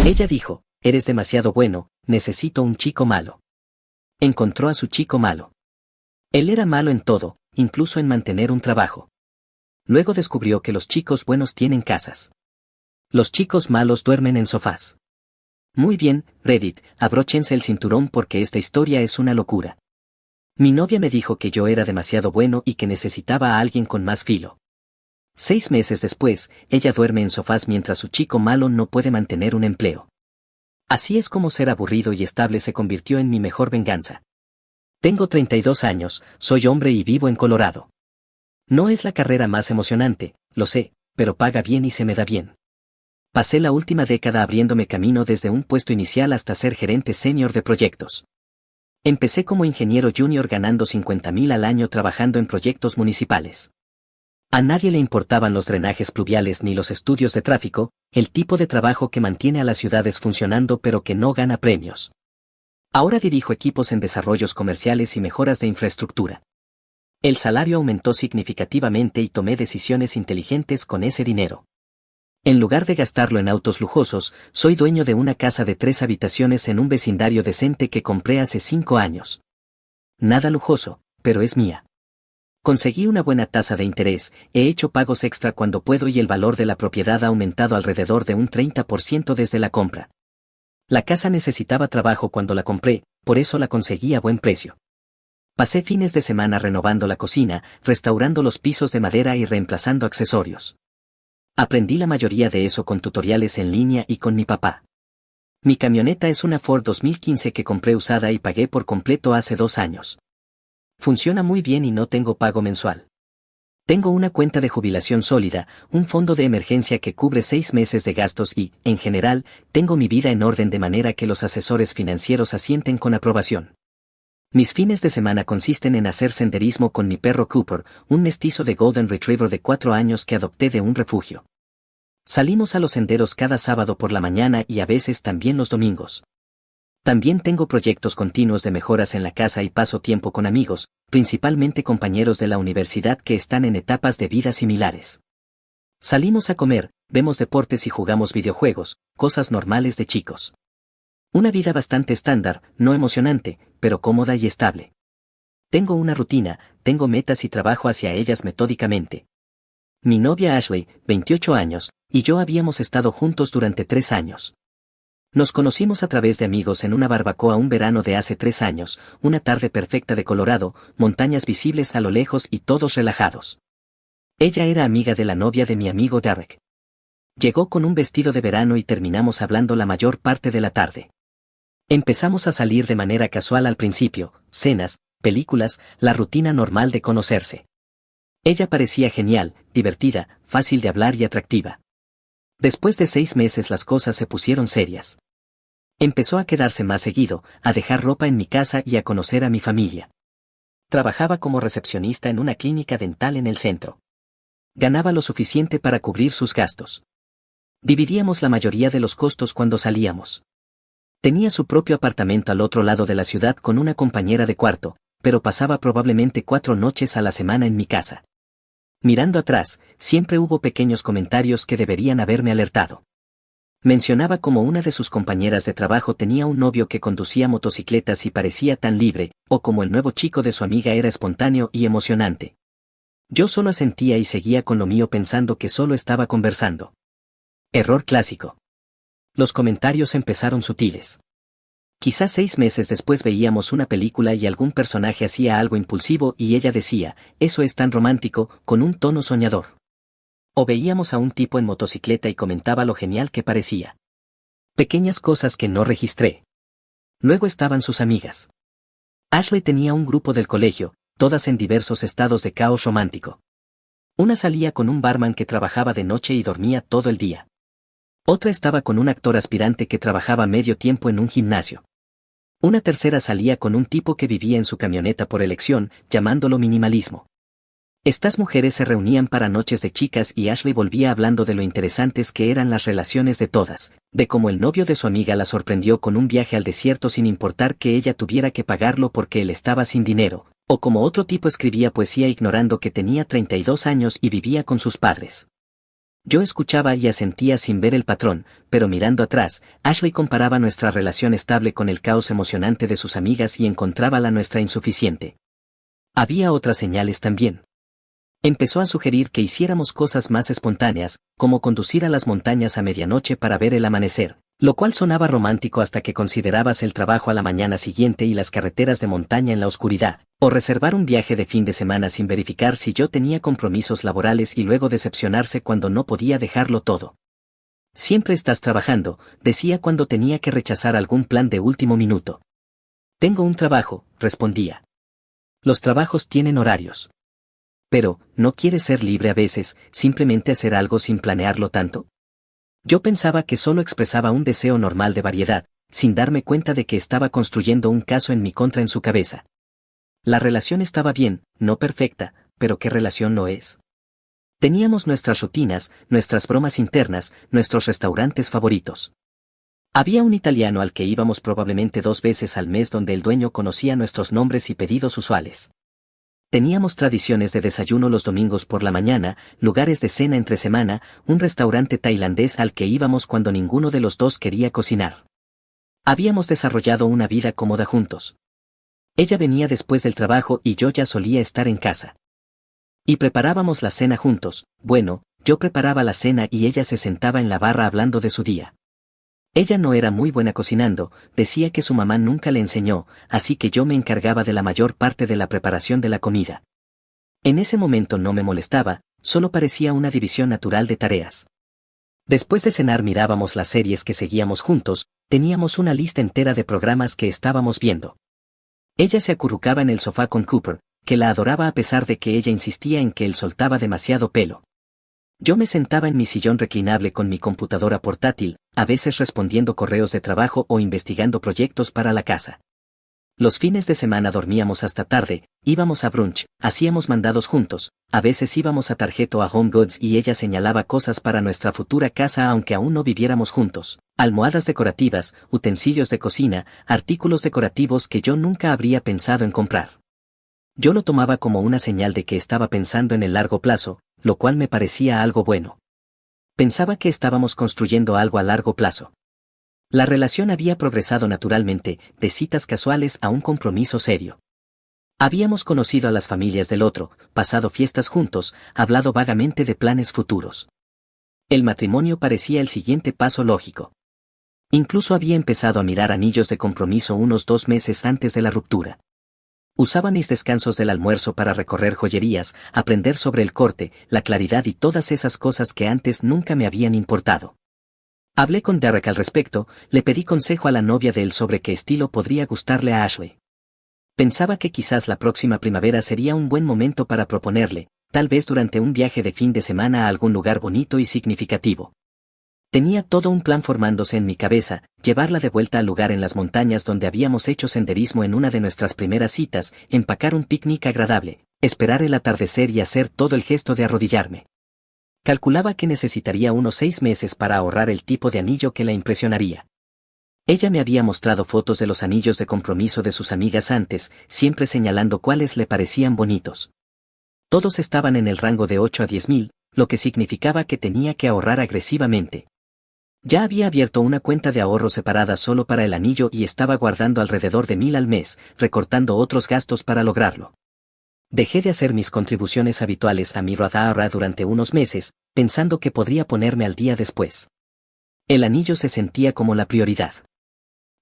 Ella dijo, eres demasiado bueno, necesito un chico malo. Encontró a su chico malo. Él era malo en todo, incluso en mantener un trabajo. Luego descubrió que los chicos buenos tienen casas. Los chicos malos duermen en sofás. Muy bien, Reddit, abróchense el cinturón porque esta historia es una locura. Mi novia me dijo que yo era demasiado bueno y que necesitaba a alguien con más filo. 6 meses después, ella duerme en sofás mientras su chico malo no puede mantener un empleo. Así es como ser aburrido y estable se convirtió en mi mejor venganza. Tengo 32 años, soy hombre y vivo en Colorado. No es la carrera más emocionante, lo sé, pero paga bien y se me da bien. Pasé la última década abriéndome camino desde un puesto inicial hasta ser gerente senior de proyectos. Empecé como ingeniero junior ganando $50,000 al año trabajando en proyectos municipales. A nadie le importaban los drenajes pluviales ni los estudios de tráfico, el tipo de trabajo que mantiene a las ciudades funcionando pero que no gana premios. Ahora dirijo equipos en desarrollos comerciales y mejoras de infraestructura. El salario aumentó significativamente y tomé decisiones inteligentes con ese dinero. En lugar de gastarlo en autos lujosos, soy dueño de una casa de 3 habitaciones en un vecindario decente que compré hace 5 años. Nada lujoso, pero es mía. Conseguí una buena tasa de interés, he hecho pagos extra cuando puedo y el valor de la propiedad ha aumentado alrededor de un 30% desde la compra. La casa necesitaba trabajo cuando la compré, por eso la conseguí a buen precio. Pasé fines de semana renovando la cocina, restaurando los pisos de madera y reemplazando accesorios. Aprendí la mayoría de eso con tutoriales en línea y con mi papá. Mi camioneta es una Ford 2015 que compré usada y pagué por completo hace 2 años. Funciona muy bien y no tengo pago mensual. Tengo una cuenta de jubilación sólida, un fondo de emergencia que cubre 6 meses de gastos y, en general, tengo mi vida en orden de manera que los asesores financieros asienten con aprobación. Mis fines de semana consisten en hacer senderismo con mi perro Cooper, un mestizo de Golden Retriever de 4 años que adopté de un refugio. Salimos a los senderos cada sábado por la mañana y a veces también los domingos. También tengo proyectos continuos de mejoras en la casa y paso tiempo con amigos, principalmente compañeros de la universidad que están en etapas de vida similares. Salimos a comer, vemos deportes y jugamos videojuegos, cosas normales de chicos. Una vida bastante estándar, no emocionante, pero cómoda y estable. Tengo una rutina, tengo metas y trabajo hacia ellas metódicamente. Mi novia Ashley, 28 años, y yo habíamos estado juntos durante 3 años. Nos conocimos a través de amigos en una barbacoa un verano de hace 3 años, una tarde perfecta de Colorado, montañas visibles a lo lejos y todos relajados. Ella era amiga de la novia de mi amigo Derek. Llegó con un vestido de verano y terminamos hablando la mayor parte de la tarde. Empezamos a salir de manera casual al principio, cenas, películas, la rutina normal de conocerse. Ella parecía genial, divertida, fácil de hablar y atractiva. Después de 6 meses las cosas se pusieron serias. Empezó a quedarse más seguido, a dejar ropa en mi casa y a conocer a mi familia. Trabajaba como recepcionista en una clínica dental en el centro. Ganaba lo suficiente para cubrir sus gastos. Dividíamos la mayoría de los costos cuando salíamos. Tenía su propio apartamento al otro lado de la ciudad con una compañera de cuarto, pero pasaba probablemente 4 noches a la semana en mi casa. Mirando atrás, siempre hubo pequeños comentarios que deberían haberme alertado. Mencionaba cómo una de sus compañeras de trabajo tenía un novio que conducía motocicletas y parecía tan libre, o como el nuevo chico de su amiga era espontáneo y emocionante. Yo solo asentía y seguía con lo mío pensando que solo estaba conversando. Error clásico. Los comentarios empezaron sutiles. Quizás 6 meses después veíamos una película y algún personaje hacía algo impulsivo y ella decía, eso es tan romántico, con un tono soñador. O veíamos a un tipo en motocicleta y comentaba lo genial que parecía. Pequeñas cosas que no registré. Luego estaban sus amigas. Ashley tenía un grupo del colegio, todas en diversos estados de caos romántico. Una salía con un barman que trabajaba de noche y dormía todo el día. Otra estaba con un actor aspirante que trabajaba medio tiempo en un gimnasio. Una tercera salía con un tipo que vivía en su camioneta por elección, llamándolo minimalismo. Estas mujeres se reunían para noches de chicas y Ashley volvía hablando de lo interesantes que eran las relaciones de todas, de cómo el novio de su amiga la sorprendió con un viaje al desierto sin importar que ella tuviera que pagarlo porque él estaba sin dinero, o como otro tipo escribía poesía ignorando que tenía 32 años y vivía con sus padres. Yo escuchaba y asentía sin ver el patrón, pero mirando atrás, Ashley comparaba nuestra relación estable con el caos emocionante de sus amigas y encontraba la nuestra insuficiente. Había otras señales también. Empezó a sugerir que hiciéramos cosas más espontáneas, como conducir a las montañas a medianoche para ver el amanecer, lo cual sonaba romántico hasta que considerabas el trabajo a la mañana siguiente y las carreteras de montaña en la oscuridad, o reservar un viaje de fin de semana sin verificar si yo tenía compromisos laborales y luego decepcionarse cuando no podía dejarlo todo. Siempre estás trabajando, decía cuando tenía que rechazar algún plan de último minuto. Tengo un trabajo, respondía. Los trabajos tienen horarios. Pero, ¿no quieres ser libre a veces, simplemente hacer algo sin planearlo tanto? Yo pensaba que solo expresaba un deseo normal de variedad, sin darme cuenta de que estaba construyendo un caso en mi contra en su cabeza. La relación estaba bien, no perfecta, pero ¿qué relación no es? Teníamos nuestras rutinas, nuestras bromas internas, nuestros restaurantes favoritos. Había un italiano al que íbamos probablemente 2 veces al mes donde el dueño conocía nuestros nombres y pedidos usuales. Teníamos tradiciones de desayuno los domingos por la mañana, lugares de cena entre semana, un restaurante tailandés al que íbamos cuando ninguno de los dos quería cocinar. Habíamos desarrollado una vida cómoda juntos. Ella venía después del trabajo y yo ya solía estar en casa. Y preparábamos la cena juntos, bueno, yo preparaba la cena y ella se sentaba en la barra hablando de su día. Ella no era muy buena cocinando, decía que su mamá nunca le enseñó, así que yo me encargaba de la mayor parte de la preparación de la comida. En ese momento no me molestaba, solo parecía una división natural de tareas. Después de cenar mirábamos las series que seguíamos juntos, teníamos una lista entera de programas que estábamos viendo. Ella se acurrucaba en el sofá con Cooper, que la adoraba a pesar de que ella insistía en que él soltaba demasiado pelo. Yo me sentaba en mi sillón reclinable con mi computadora portátil, a veces respondiendo correos de trabajo o investigando proyectos para la casa. Los fines de semana dormíamos hasta tarde, íbamos a brunch, hacíamos mandados juntos, a veces íbamos a Tarjeto a Home Goods y ella señalaba cosas para nuestra futura casa aunque aún no viviéramos juntos, almohadas decorativas, utensilios de cocina, artículos decorativos que yo nunca habría pensado en comprar. Yo lo tomaba como una señal de que estaba pensando en el largo plazo, lo cual me parecía algo bueno. Pensaba que estábamos construyendo algo a largo plazo. La relación había progresado naturalmente, de citas casuales a un compromiso serio. Habíamos conocido a las familias del otro, pasado fiestas juntos, hablado vagamente de planes futuros. El matrimonio parecía el siguiente paso lógico. Incluso había empezado a mirar anillos de compromiso unos 2 meses antes de la ruptura. Usaba mis descansos del almuerzo para recorrer joyerías, aprender sobre el corte, la claridad y todas esas cosas que antes nunca me habían importado. Hablé con Derek al respecto, le pedí consejo a la novia de él sobre qué estilo podría gustarle a Ashley. Pensaba que quizás la próxima primavera sería un buen momento para proponerle, tal vez durante un viaje de fin de semana a algún lugar bonito y significativo. Tenía todo un plan formándose en mi cabeza, llevarla de vuelta al lugar en las montañas donde habíamos hecho senderismo en una de nuestras primeras citas, empacar un picnic agradable, esperar el atardecer y hacer todo el gesto de arrodillarme. Calculaba que necesitaría unos 6 meses para ahorrar el tipo de anillo que la impresionaría. Ella me había mostrado fotos de los anillos de compromiso de sus amigas antes, siempre señalando cuáles le parecían bonitos. Todos estaban en el rango de 8 a 10.000, lo que significaba que tenía que ahorrar agresivamente. Ya había abierto una cuenta de ahorro separada solo para el anillo y estaba guardando alrededor de 1.000 al mes, recortando otros gastos para lograrlo. Dejé de hacer mis contribuciones habituales a mi Roth IRA durante unos meses, pensando que podría ponerme al día después. El anillo se sentía como la prioridad.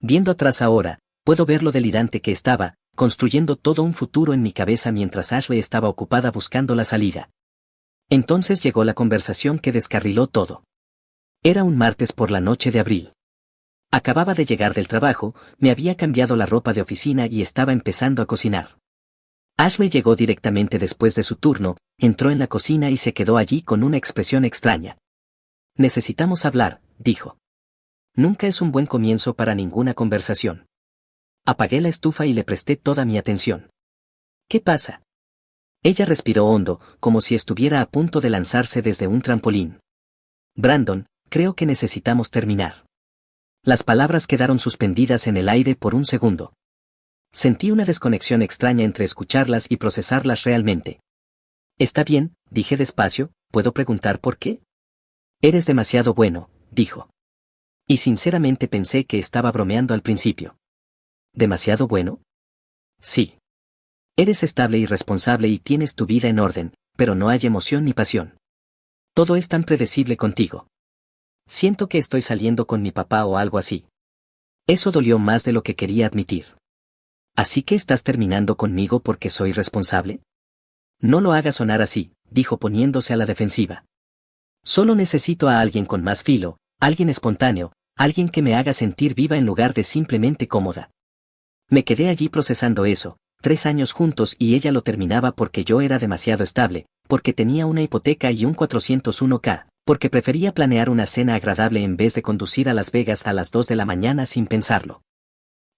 Viendo atrás ahora, puedo ver lo delirante que estaba, construyendo todo un futuro en mi cabeza mientras Ashley estaba ocupada buscando la salida. Entonces llegó la conversación que descarriló todo. Era un martes por la noche de abril. Acababa de llegar del trabajo, me había cambiado la ropa de oficina y estaba empezando a cocinar. Ashley llegó directamente después de su turno, entró en la cocina y se quedó allí con una expresión extraña. Necesitamos hablar, dijo. Nunca es un buen comienzo para ninguna conversación. Apagué la estufa y le presté toda mi atención. ¿Qué pasa? Ella respiró hondo, como si estuviera a punto de lanzarse desde un trampolín. Brandon, creo que necesitamos terminar. Las palabras quedaron suspendidas en el aire por un segundo. Sentí una desconexión extraña entre escucharlas y procesarlas realmente. Está bien, dije despacio, ¿puedo preguntar por qué? Eres demasiado bueno, dijo. Y sinceramente pensé que estaba bromeando al principio. ¿Demasiado bueno? Sí. Eres estable y responsable y tienes tu vida en orden, pero no hay emoción ni pasión. Todo es tan predecible contigo. Siento que estoy saliendo con mi papá o algo así. Eso dolió más de lo que quería admitir. ¿Así que estás terminando conmigo porque soy responsable? No lo hagas sonar así, dijo poniéndose a la defensiva. Solo necesito a alguien con más filo, alguien espontáneo, alguien que me haga sentir viva en lugar de simplemente cómoda. Me quedé allí procesando eso, 3 años juntos y ella lo terminaba porque yo era demasiado estable, porque tenía una hipoteca y un 401k, porque prefería planear una cena agradable en vez de conducir a Las Vegas a las 2 de la mañana sin pensarlo.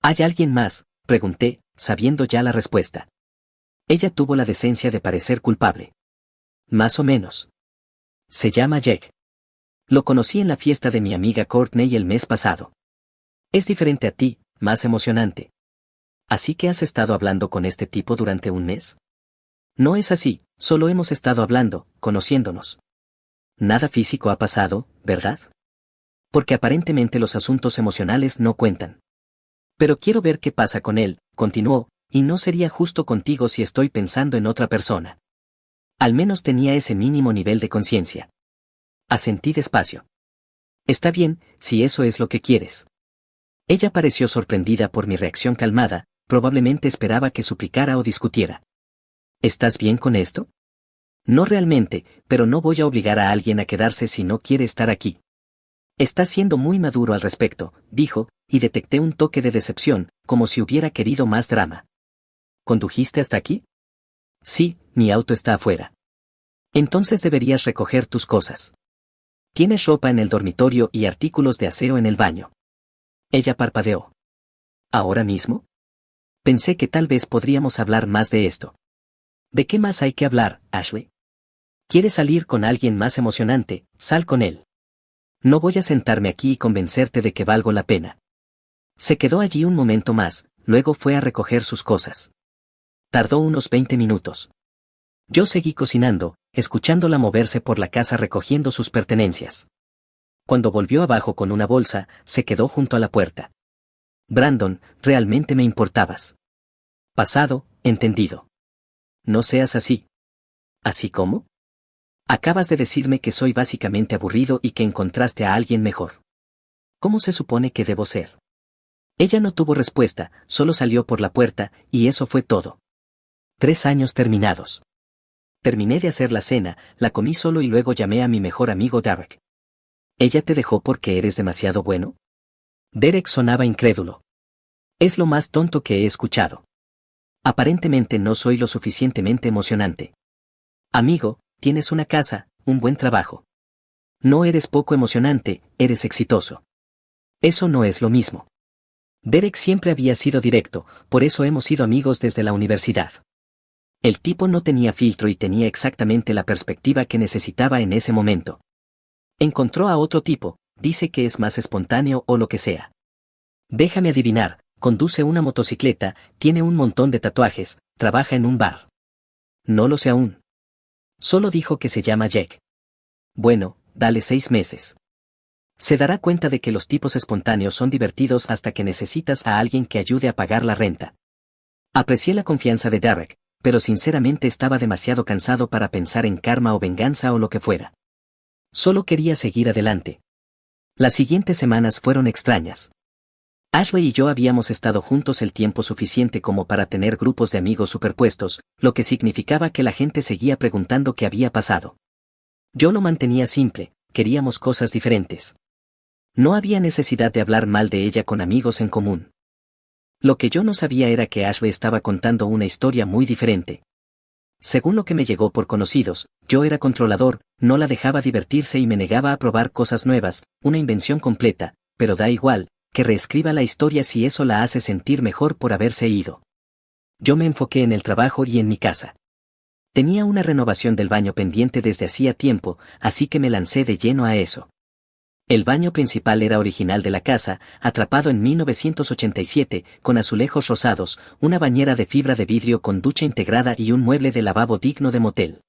¿Hay alguien más?, pregunté, sabiendo ya la respuesta. Ella tuvo la decencia de parecer culpable. Más o menos. Se llama Jack. Lo conocí en la fiesta de mi amiga Courtney el mes pasado. Es diferente a ti, más emocionante. ¿Así que has estado hablando con este tipo durante un mes? No es así, solo hemos estado hablando, conociéndonos. Nada físico ha pasado, ¿verdad? Porque aparentemente los asuntos emocionales no cuentan. Pero quiero ver qué pasa con él, continuó, y no sería justo contigo si estoy pensando en otra persona. Al menos tenía ese mínimo nivel de conciencia. Asentí despacio. Está bien, si eso es lo que quieres. Ella pareció sorprendida por mi reacción calmada, probablemente esperaba que suplicara o discutiera. ¿Estás bien con esto? No realmente, pero no voy a obligar a alguien a quedarse si no quiere estar aquí. Estás siendo muy maduro al respecto, dijo, y detecté un toque de decepción, como si hubiera querido más drama. ¿Condujiste hasta aquí? Sí, mi auto está afuera. Entonces deberías recoger tus cosas. Tienes ropa en el dormitorio y artículos de aseo en el baño. Ella parpadeó. ¿Ahora mismo? Pensé que tal vez podríamos hablar más de esto. ¿De qué más hay que hablar, Ashley? ¿Quieres salir con alguien más emocionante? Sal con él. No voy a sentarme aquí y convencerte de que valgo la pena. Se quedó allí un momento más, luego fue a recoger sus cosas. Tardó unos 20 minutos. Yo seguí cocinando, escuchándola moverse por la casa recogiendo sus pertenencias. Cuando volvió abajo con una bolsa, se quedó junto a la puerta. Brandon, realmente me importabas. Pasado, entendido. No seas así. ¿Así cómo? Acabas de decirme que soy básicamente aburrido y que encontraste a alguien mejor. ¿Cómo se supone que debo ser? Ella no tuvo respuesta, solo salió por la puerta, y eso fue todo. 3 años terminados. Terminé de hacer la cena, la comí solo y luego llamé a mi mejor amigo Derek. ¿Ella te dejó porque eres demasiado bueno? Derek sonaba incrédulo. Es lo más tonto que he escuchado. Aparentemente no soy lo suficientemente emocionante. Amigo, tienes una casa, un buen trabajo. No eres poco emocionante, eres exitoso. Eso no es lo mismo. Derek siempre había sido directo, por eso hemos sido amigos desde la universidad. El tipo no tenía filtro y tenía exactamente la perspectiva que necesitaba en ese momento. Encontró a otro tipo, dice que es más espontáneo o lo que sea. Déjame adivinar, conduce una motocicleta, tiene un montón de tatuajes, trabaja en un bar. No lo sé aún. Solo dijo que se llama Jack. Bueno, dale 6 meses. Se dará cuenta de que los tipos espontáneos son divertidos hasta que necesitas a alguien que ayude a pagar la renta. Aprecié la confianza de Derek, pero sinceramente estaba demasiado cansado para pensar en karma o venganza o lo que fuera. Solo quería seguir adelante. Las siguientes semanas fueron extrañas. Ashley y yo habíamos estado juntos el tiempo suficiente como para tener grupos de amigos superpuestos, lo que significaba que la gente seguía preguntando qué había pasado. Yo lo mantenía simple, queríamos cosas diferentes. No había necesidad de hablar mal de ella con amigos en común. Lo que yo no sabía era que Ashley estaba contando una historia muy diferente. Según lo que me llegó por conocidos, yo era controlador, no la dejaba divertirse y me negaba a probar cosas nuevas, una invención completa, pero da igual, que reescriba la historia si eso la hace sentir mejor por haberse ido. Yo me enfoqué en el trabajo y en mi casa. Tenía una renovación del baño pendiente desde hacía tiempo, así que me lancé de lleno a eso. El baño principal era original de la casa, atrapado en 1987, con azulejos rosados, una bañera de fibra de vidrio con ducha integrada y un mueble de lavabo digno de motel.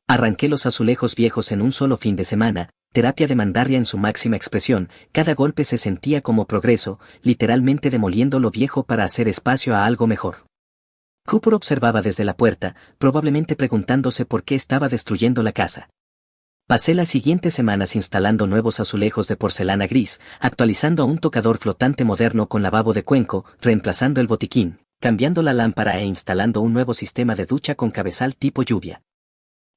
Arranqué los azulejos viejos en un solo fin de semana, terapia de Mandarria en su máxima expresión, cada golpe se sentía como progreso, literalmente demoliendo lo viejo para hacer espacio a algo mejor. Cooper observaba desde la puerta, probablemente preguntándose por qué estaba destruyendo la casa. Pasé las siguientes semanas instalando nuevos azulejos de porcelana gris, actualizando a un tocador flotante moderno con lavabo de cuenco, reemplazando el botiquín, cambiando la lámpara e instalando un nuevo sistema de ducha con cabezal tipo lluvia.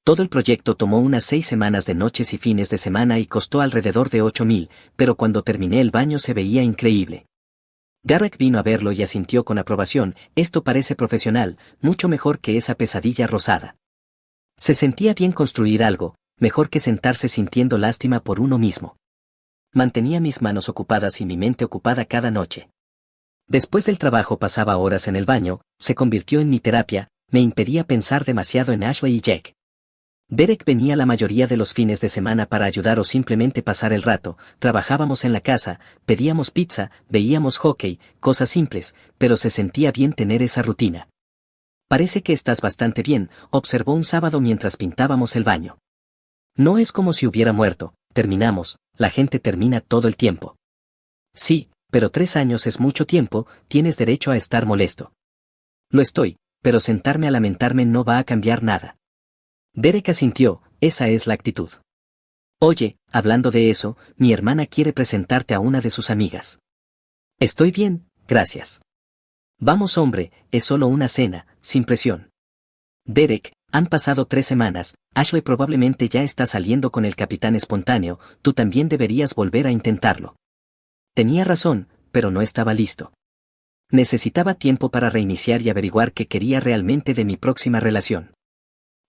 Todo el proyecto tomó unas 6 semanas de noches y fines de semana y costó alrededor de 8.000, pero cuando terminé el baño se veía increíble. Derek vino a verlo y asintió con aprobación, esto parece profesional, mucho mejor que esa pesadilla rosada. Se sentía bien construir algo, mejor que sentarse sintiendo lástima por uno mismo. Mantenía mis manos ocupadas y mi mente ocupada cada noche. Después del trabajo pasaba horas en el baño, se convirtió en mi terapia, me impedía pensar demasiado en Ashley y Jack. Derek venía la mayoría de los fines de semana para ayudar o simplemente pasar el rato, trabajábamos en la casa, pedíamos pizza, veíamos hockey, cosas simples, pero se sentía bien tener esa rutina. Parece que estás bastante bien, observó un sábado mientras pintábamos el baño. No es como si hubiera muerto, terminamos, la gente termina todo el tiempo. Sí, pero 3 años es mucho tiempo, tienes derecho a estar molesto. Lo estoy, pero sentarme a lamentarme no va a cambiar nada. Derek asintió, esa es la actitud. Oye, hablando de eso, mi hermana quiere presentarte a una de sus amigas. Estoy bien, gracias. Vamos hombre, es solo una cena, sin presión. Derek, han pasado 3 semanas, Ashley probablemente ya está saliendo con el capitán espontáneo, tú también deberías volver a intentarlo. Tenía razón, pero no estaba listo. Necesitaba tiempo para reiniciar y averiguar qué quería realmente de mi próxima relación.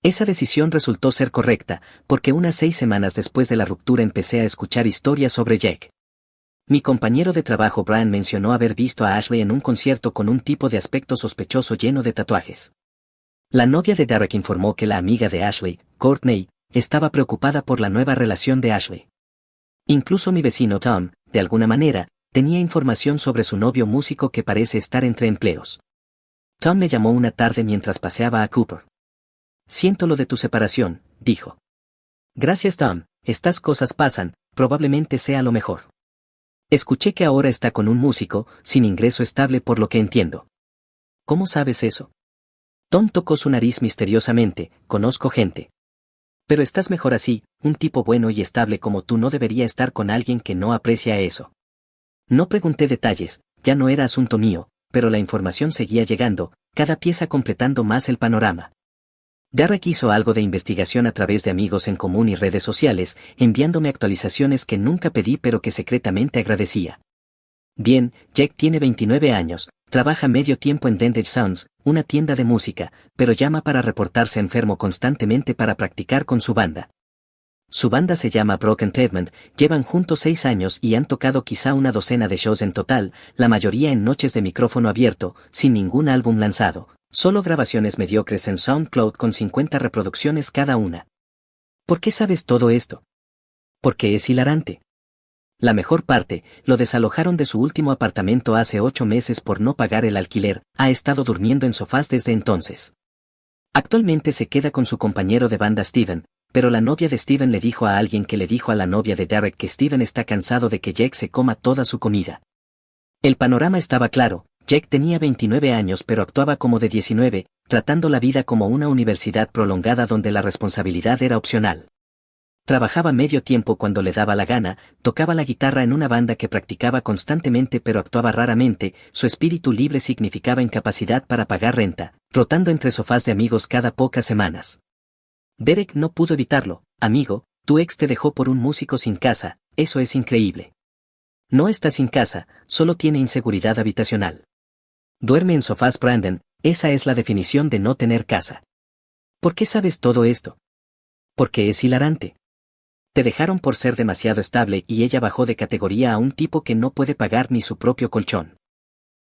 Esa decisión resultó ser correcta, porque unas 6 semanas después de la ruptura empecé a escuchar historias sobre Jack. Mi compañero de trabajo Brian mencionó haber visto a Ashley en un concierto con un tipo de aspecto sospechoso lleno de tatuajes. La novia de Derek informó que la amiga de Ashley, Courtney, estaba preocupada por la nueva relación de Ashley. Incluso mi vecino Tom, de alguna manera, tenía información sobre su novio músico que parece estar entre empleos. Tom me llamó una tarde mientras paseaba a Cooper. Siento lo de tu separación, dijo. Gracias Tom, estas cosas pasan, probablemente sea lo mejor. Escuché que ahora está con un músico, sin ingreso estable por lo que entiendo. ¿Cómo sabes eso? Tom tocó su nariz misteriosamente, conozco gente. Pero estás mejor así, un tipo bueno y estable como tú no debería estar con alguien que no aprecia eso. No pregunté detalles, ya no era asunto mío, pero la información seguía llegando, cada pieza completando más el panorama. Derek hizo algo de investigación a través de amigos en común y redes sociales, enviándome actualizaciones que nunca pedí pero que secretamente agradecía. Bien, Jack tiene 29 años, trabaja medio tiempo en Dentage Sounds, una tienda de música, pero llama para reportarse enfermo constantemente para practicar con su banda. Su banda se llama Broken Pavement, llevan juntos 6 años y han tocado quizá una docena de shows en total, la mayoría en noches de micrófono abierto, sin ningún álbum lanzado, solo grabaciones mediocres en SoundCloud con 50 reproducciones cada una. ¿Por qué sabes todo esto? Porque es hilarante. La mejor parte, lo desalojaron de su último apartamento hace 8 meses por no pagar el alquiler, ha estado durmiendo en sofás desde entonces. Actualmente se queda con su compañero de banda Steven, pero la novia de Steven le dijo a alguien que le dijo a la novia de Derek que Steven está cansado de que Jack se coma toda su comida. El panorama estaba claro, Jack tenía 29 años pero actuaba como de 19, tratando la vida como una universidad prolongada donde la responsabilidad era opcional. Trabajaba medio tiempo cuando le daba la gana, tocaba la guitarra en una banda que practicaba constantemente pero actuaba raramente, su espíritu libre significaba incapacidad para pagar renta, rotando entre sofás de amigos cada pocas semanas. Derek no pudo evitarlo, amigo, tu ex te dejó por un músico sin casa, eso es increíble. No está sin casa, solo tiene inseguridad habitacional. Duerme en sofás Brandon, esa es la definición de no tener casa. ¿Por qué sabes todo esto? Porque es hilarante. Te dejaron por ser demasiado estable y ella bajó de categoría a un tipo que no puede pagar ni su propio colchón.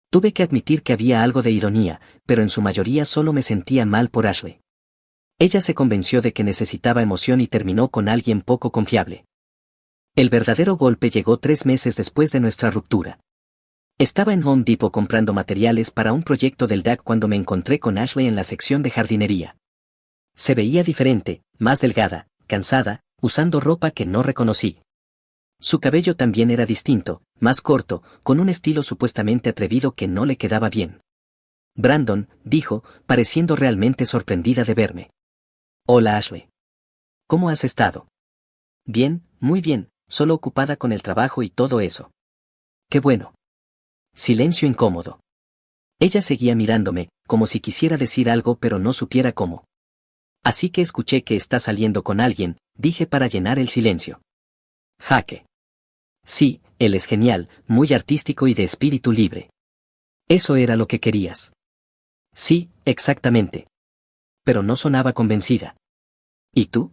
Tuve que admitir que había algo de ironía, pero en su mayoría solo me sentía mal por Ashley. Ella se convenció de que necesitaba emoción y terminó con alguien poco confiable. El verdadero golpe llegó 3 meses después de nuestra ruptura. Estaba en Home Depot comprando materiales para un proyecto del DAC cuando me encontré con Ashley en la sección de jardinería. Se veía diferente, más delgada, cansada, usando ropa que no reconocí. Su cabello también era distinto, más corto, con un estilo supuestamente atrevido que no le quedaba bien. Brandon, dijo, pareciendo realmente sorprendida de verme. Hola Ashley. ¿Cómo has estado? Bien, muy bien, solo ocupada con el trabajo y todo eso. Qué bueno. Silencio incómodo. Ella seguía mirándome, como si quisiera decir algo pero no supiera cómo. Así que escuché que está saliendo con alguien, dije para llenar el silencio. Jaque. Sí, él es genial, muy artístico y de espíritu libre. Eso era lo que querías. Sí, exactamente. Pero no sonaba convencida. ¿Y tú?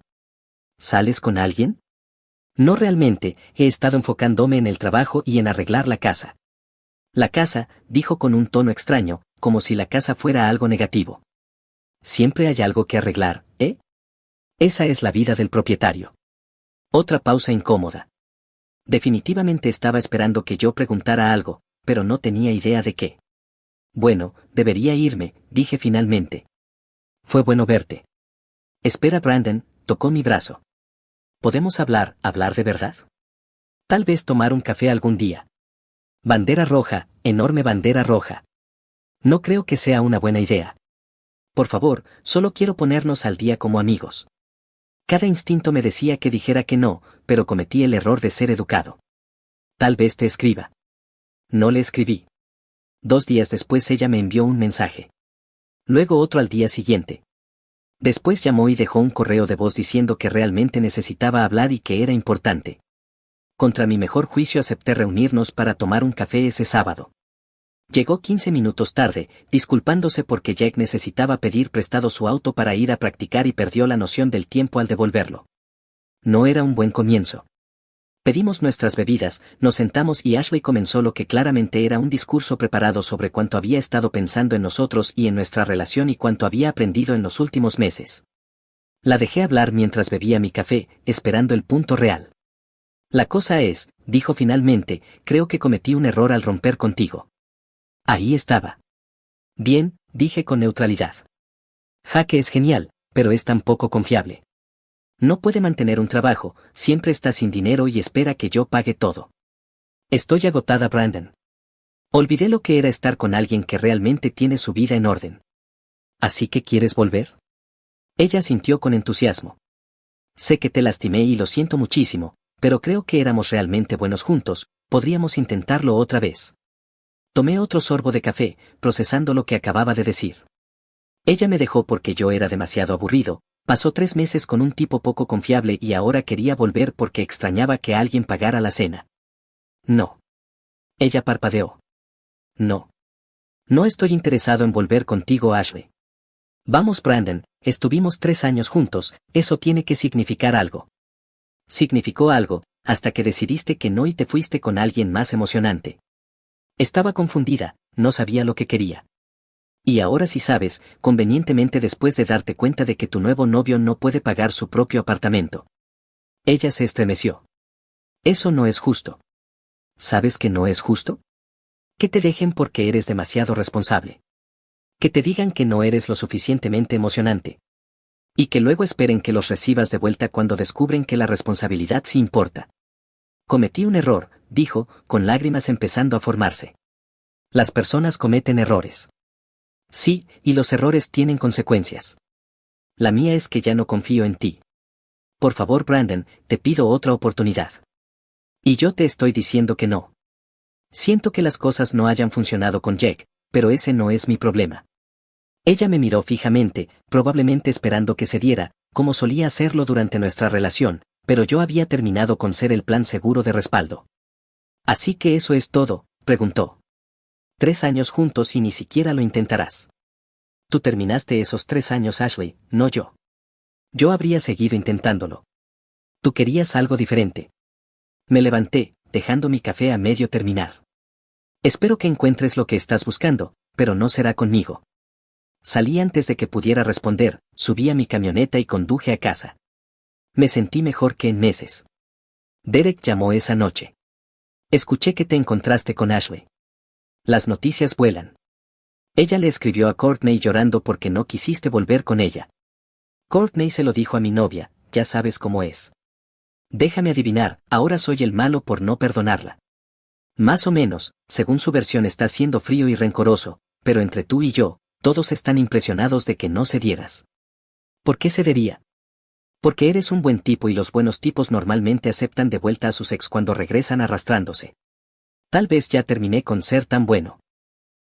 ¿Sales con alguien? No realmente, he estado enfocándome en el trabajo y en arreglar la casa. La casa, dijo con un tono extraño, como si la casa fuera algo negativo. Siempre hay algo que arreglar, ¿eh? Esa es la vida del propietario. Otra pausa incómoda. Definitivamente estaba esperando que yo preguntara algo, pero no tenía idea de qué. Bueno, debería irme, dije finalmente. Fue bueno verte. Espera, Brandon, tocó mi brazo. ¿Podemos hablar de verdad? Tal vez tomar un café algún día. Bandera roja, enorme bandera roja. No creo que sea una buena idea. Por favor, solo quiero ponernos al día como amigos. Cada instinto me decía que dijera que no, pero cometí el error de ser educado. Tal vez te escriba. No le escribí. 2 días después ella me envió un mensaje. Luego otro al día siguiente. Después llamó y dejó un correo de voz diciendo que realmente necesitaba hablar y que era importante. Contra mi mejor juicio acepté reunirnos para tomar un café ese sábado. Llegó 15 minutos tarde, disculpándose porque Jack necesitaba pedir prestado su auto para ir a practicar y perdió la noción del tiempo al devolverlo. No era un buen comienzo. Pedimos nuestras bebidas, nos sentamos y Ashley comenzó lo que claramente era un discurso preparado sobre cuánto había estado pensando en nosotros y en nuestra relación y cuánto había aprendido en los últimos meses. La dejé hablar mientras bebía mi café, esperando el punto real. La cosa es, dijo finalmente, creo que cometí un error al romper contigo. Ahí estaba. Bien, dije con neutralidad. Jaque es genial, pero es tan poco confiable. No puede mantener un trabajo, siempre está sin dinero y espera que yo pague todo. Estoy agotada, Brandon. Olvidé lo que era estar con alguien que realmente tiene su vida en orden. ¿Así que quieres volver? Ella asintió con entusiasmo. Sé que te lastimé y lo siento muchísimo, pero creo que éramos realmente buenos juntos, podríamos intentarlo otra vez. Tomé otro sorbo de café, procesando lo que acababa de decir. Ella me dejó porque yo era demasiado aburrido, pasó 3 meses con un tipo poco confiable y ahora quería volver porque extrañaba que alguien pagara la cena. No. Ella parpadeó. No. No estoy interesado en volver contigo, Ashley. Vamos, Brandon, estuvimos 3 años juntos, eso tiene que significar algo. Significó algo, hasta que decidiste que no y te fuiste con alguien más emocionante. Estaba confundida, no sabía lo que quería. Y ahora sí sabes, convenientemente después de darte cuenta de que tu nuevo novio no puede pagar su propio apartamento. Ella se estremeció. Eso no es justo. ¿Sabes que no es justo? Que te dejen porque eres demasiado responsable. Que te digan que no eres lo suficientemente emocionante. Y que luego esperen que los recibas de vuelta cuando descubren que la responsabilidad sí importa. Cometí un error, dijo, con lágrimas empezando a formarse. Las personas cometen errores. Sí, y los errores tienen consecuencias. La mía es que ya no confío en ti. Por favor, Brandon, te pido otra oportunidad. Y yo te estoy diciendo que no. Siento que las cosas no hayan funcionado con Jack, pero ese no es mi problema. Ella me miró fijamente, probablemente esperando que cediera, como solía hacerlo durante nuestra relación, pero yo había terminado con ser el plan seguro de respaldo. ¿Así que eso es todo?, preguntó. 3 años juntos y ni siquiera lo intentarás. Tú terminaste esos 3 años, Ashley, no yo. Yo habría seguido intentándolo. Tú querías algo diferente. Me levanté, dejando mi café a medio terminar. Espero que encuentres lo que estás buscando, pero no será conmigo. Salí antes de que pudiera responder, subí a mi camioneta y conduje a casa. Me sentí mejor que en meses. Derek llamó esa noche. Escuché que te encontraste con Ashley. Las noticias vuelan. Ella le escribió a Courtney llorando porque no quisiste volver con ella. Courtney se lo dijo a mi novia, ya sabes cómo es. Déjame adivinar, ahora soy el malo por no perdonarla. Más o menos, según su versión está siendo frío y rencoroso, pero entre tú y yo, todos están impresionados de que no cedieras. ¿Por qué cedería? Porque eres un buen tipo y los buenos tipos normalmente aceptan de vuelta a sus ex cuando regresan arrastrándose. Tal vez ya terminé con ser tan bueno.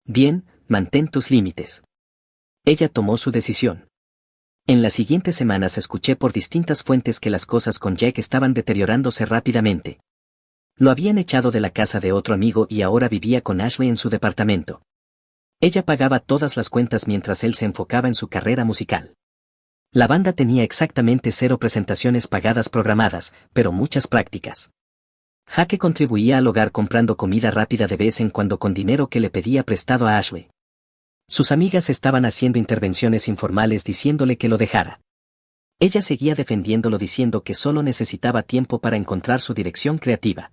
Bien, mantén tus límites. Ella tomó su decisión. En las siguientes semanas escuché por distintas fuentes que las cosas con Jack estaban deteriorándose rápidamente. Lo habían echado de la casa de otro amigo y ahora vivía con Ashley en su departamento. Ella pagaba todas las cuentas mientras él se enfocaba en su carrera musical. La banda tenía exactamente 0 presentaciones pagadas programadas, pero muchas prácticas. Jake contribuía al hogar comprando comida rápida de vez en cuando con dinero que le pedía prestado a Ashley. Sus amigas estaban haciendo intervenciones informales diciéndole que lo dejara. Ella seguía defendiéndolo diciendo que solo necesitaba tiempo para encontrar su dirección creativa.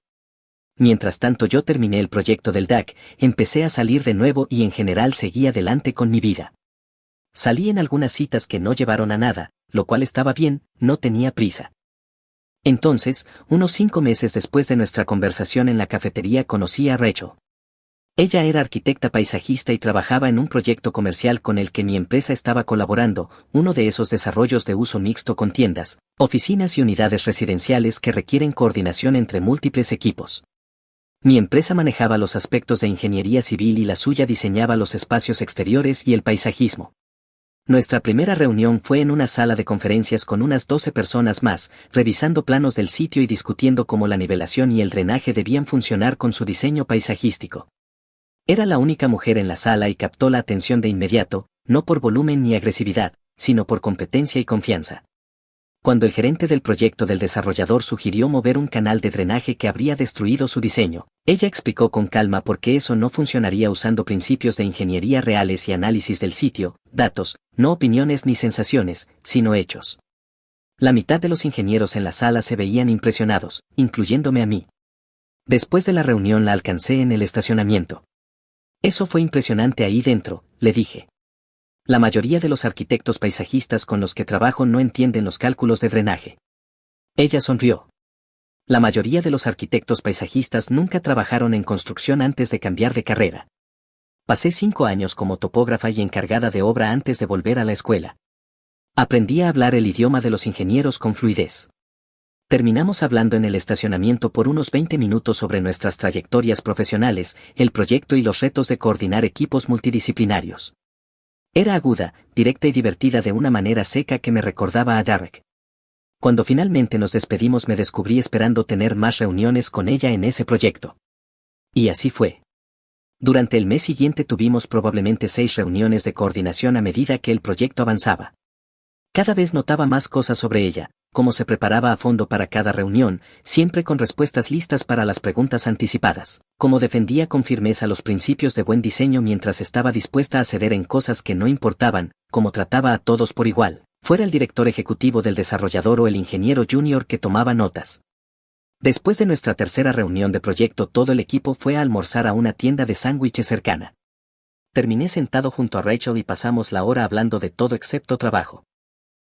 Mientras tanto yo terminé el proyecto del DAC, empecé a salir de nuevo y en general seguí adelante con mi vida. Salí en algunas citas que no llevaron a nada, lo cual estaba bien, no tenía prisa. Entonces, unos 5 meses después de nuestra conversación en la cafetería conocí a Rachel. Ella era arquitecta paisajista y trabajaba en un proyecto comercial con el que mi empresa estaba colaborando, uno de esos desarrollos de uso mixto con tiendas, oficinas y unidades residenciales que requieren coordinación entre múltiples equipos. Mi empresa manejaba los aspectos de ingeniería civil y la suya diseñaba los espacios exteriores y el paisajismo. Nuestra primera reunión fue en una sala de conferencias con unas 12 personas más, revisando planos del sitio y discutiendo cómo la nivelación y el drenaje debían funcionar con su diseño paisajístico. Era la única mujer en la sala y captó la atención de inmediato, no por volumen ni agresividad, sino por competencia y confianza. Cuando el gerente del proyecto del desarrollador sugirió mover un canal de drenaje que habría destruido su diseño, ella explicó con calma por qué eso no funcionaría usando principios de ingeniería reales y análisis del sitio, datos, no opiniones ni sensaciones, sino hechos. La mitad de los ingenieros en la sala se veían impresionados, incluyéndome a mí. Después de la reunión la alcancé en el estacionamiento. Eso fue impresionante ahí dentro, le dije. La mayoría de los arquitectos paisajistas con los que trabajo no entienden los cálculos de drenaje. Ella sonrió. La mayoría de los arquitectos paisajistas nunca trabajaron en construcción antes de cambiar de carrera. Pasé 5 años como topógrafa y encargada de obra antes de volver a la escuela. Aprendí a hablar el idioma de los ingenieros con fluidez. Terminamos hablando en el estacionamiento por unos 20 minutos sobre nuestras trayectorias profesionales, el proyecto y los retos de coordinar equipos multidisciplinarios. Era aguda, directa y divertida de una manera seca que me recordaba a Derek. Cuando finalmente nos despedimos me descubrí esperando tener más reuniones con ella en ese proyecto. Y así fue. Durante el mes siguiente tuvimos probablemente 6 reuniones de coordinación a medida que el proyecto avanzaba. Cada vez notaba más cosas sobre ella, cómo se preparaba a fondo para cada reunión, siempre con respuestas listas para las preguntas anticipadas, cómo defendía con firmeza los principios de buen diseño mientras estaba dispuesta a ceder en cosas que no importaban, cómo trataba a todos por igual, fuera el director ejecutivo del desarrollador o el ingeniero junior que tomaba notas. Después de nuestra tercera reunión de proyecto todo el equipo fue a almorzar a una tienda de sándwiches cercana. Terminé sentado junto a Rachel y pasamos la hora hablando de todo excepto trabajo.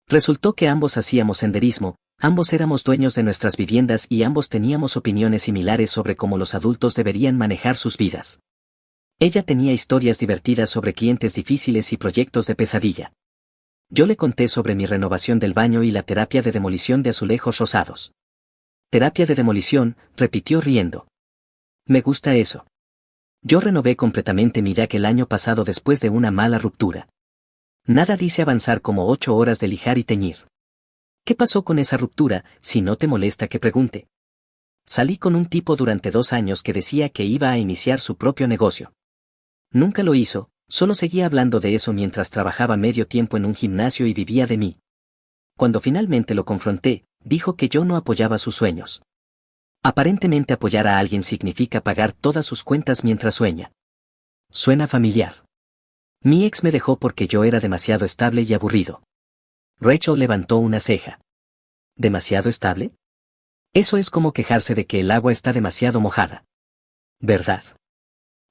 Resultó que ambos hacíamos senderismo, ambos éramos dueños de nuestras viviendas y ambos teníamos opiniones similares sobre cómo los adultos deberían manejar sus vidas. Ella tenía historias divertidas sobre clientes difíciles y proyectos de pesadilla. Yo le conté sobre mi renovación del baño y la terapia de demolición de azulejos rosados. Terapia de demolición, repitió riendo. Me gusta eso. Yo renové completamente mi deck el año pasado después de una mala ruptura. Nada dice avanzar como 8 horas de lijar y teñir. ¿Qué pasó con esa ruptura, si no te molesta que pregunte? Salí con un tipo durante 2 años que decía que iba a iniciar su propio negocio. Nunca lo hizo, solo seguía hablando de eso mientras trabajaba medio tiempo en un gimnasio y vivía de mí. Cuando finalmente lo confronté, dijo que yo no apoyaba sus sueños. Aparentemente apoyar a alguien significa pagar todas sus cuentas mientras sueña. Suena familiar. Mi ex me dejó porque yo era demasiado estable y aburrido. Rachel levantó una ceja. ¿Demasiado estable? Eso es como quejarse de que el agua está demasiado mojada. ¿Verdad?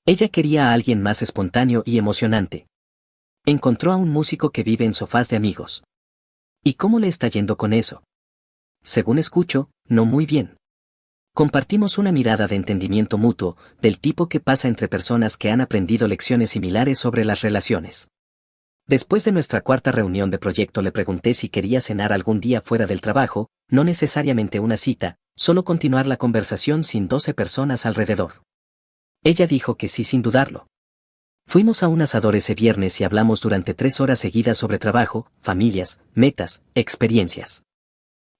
Ella quería a alguien más espontáneo y emocionante. Encontró a un músico que vive en sofás de amigos. ¿Y cómo le está yendo con eso? Según escucho, no muy bien. Compartimos una mirada de entendimiento mutuo, del tipo que pasa entre personas que han aprendido lecciones similares sobre las relaciones. Después de nuestra cuarta reunión de proyecto le pregunté si quería cenar algún día fuera del trabajo, no necesariamente una cita, solo continuar la conversación sin 12 personas alrededor. Ella dijo que sí sin dudarlo. Fuimos a un asador ese viernes y hablamos durante 3 horas seguidas sobre trabajo, familias, metas, experiencias.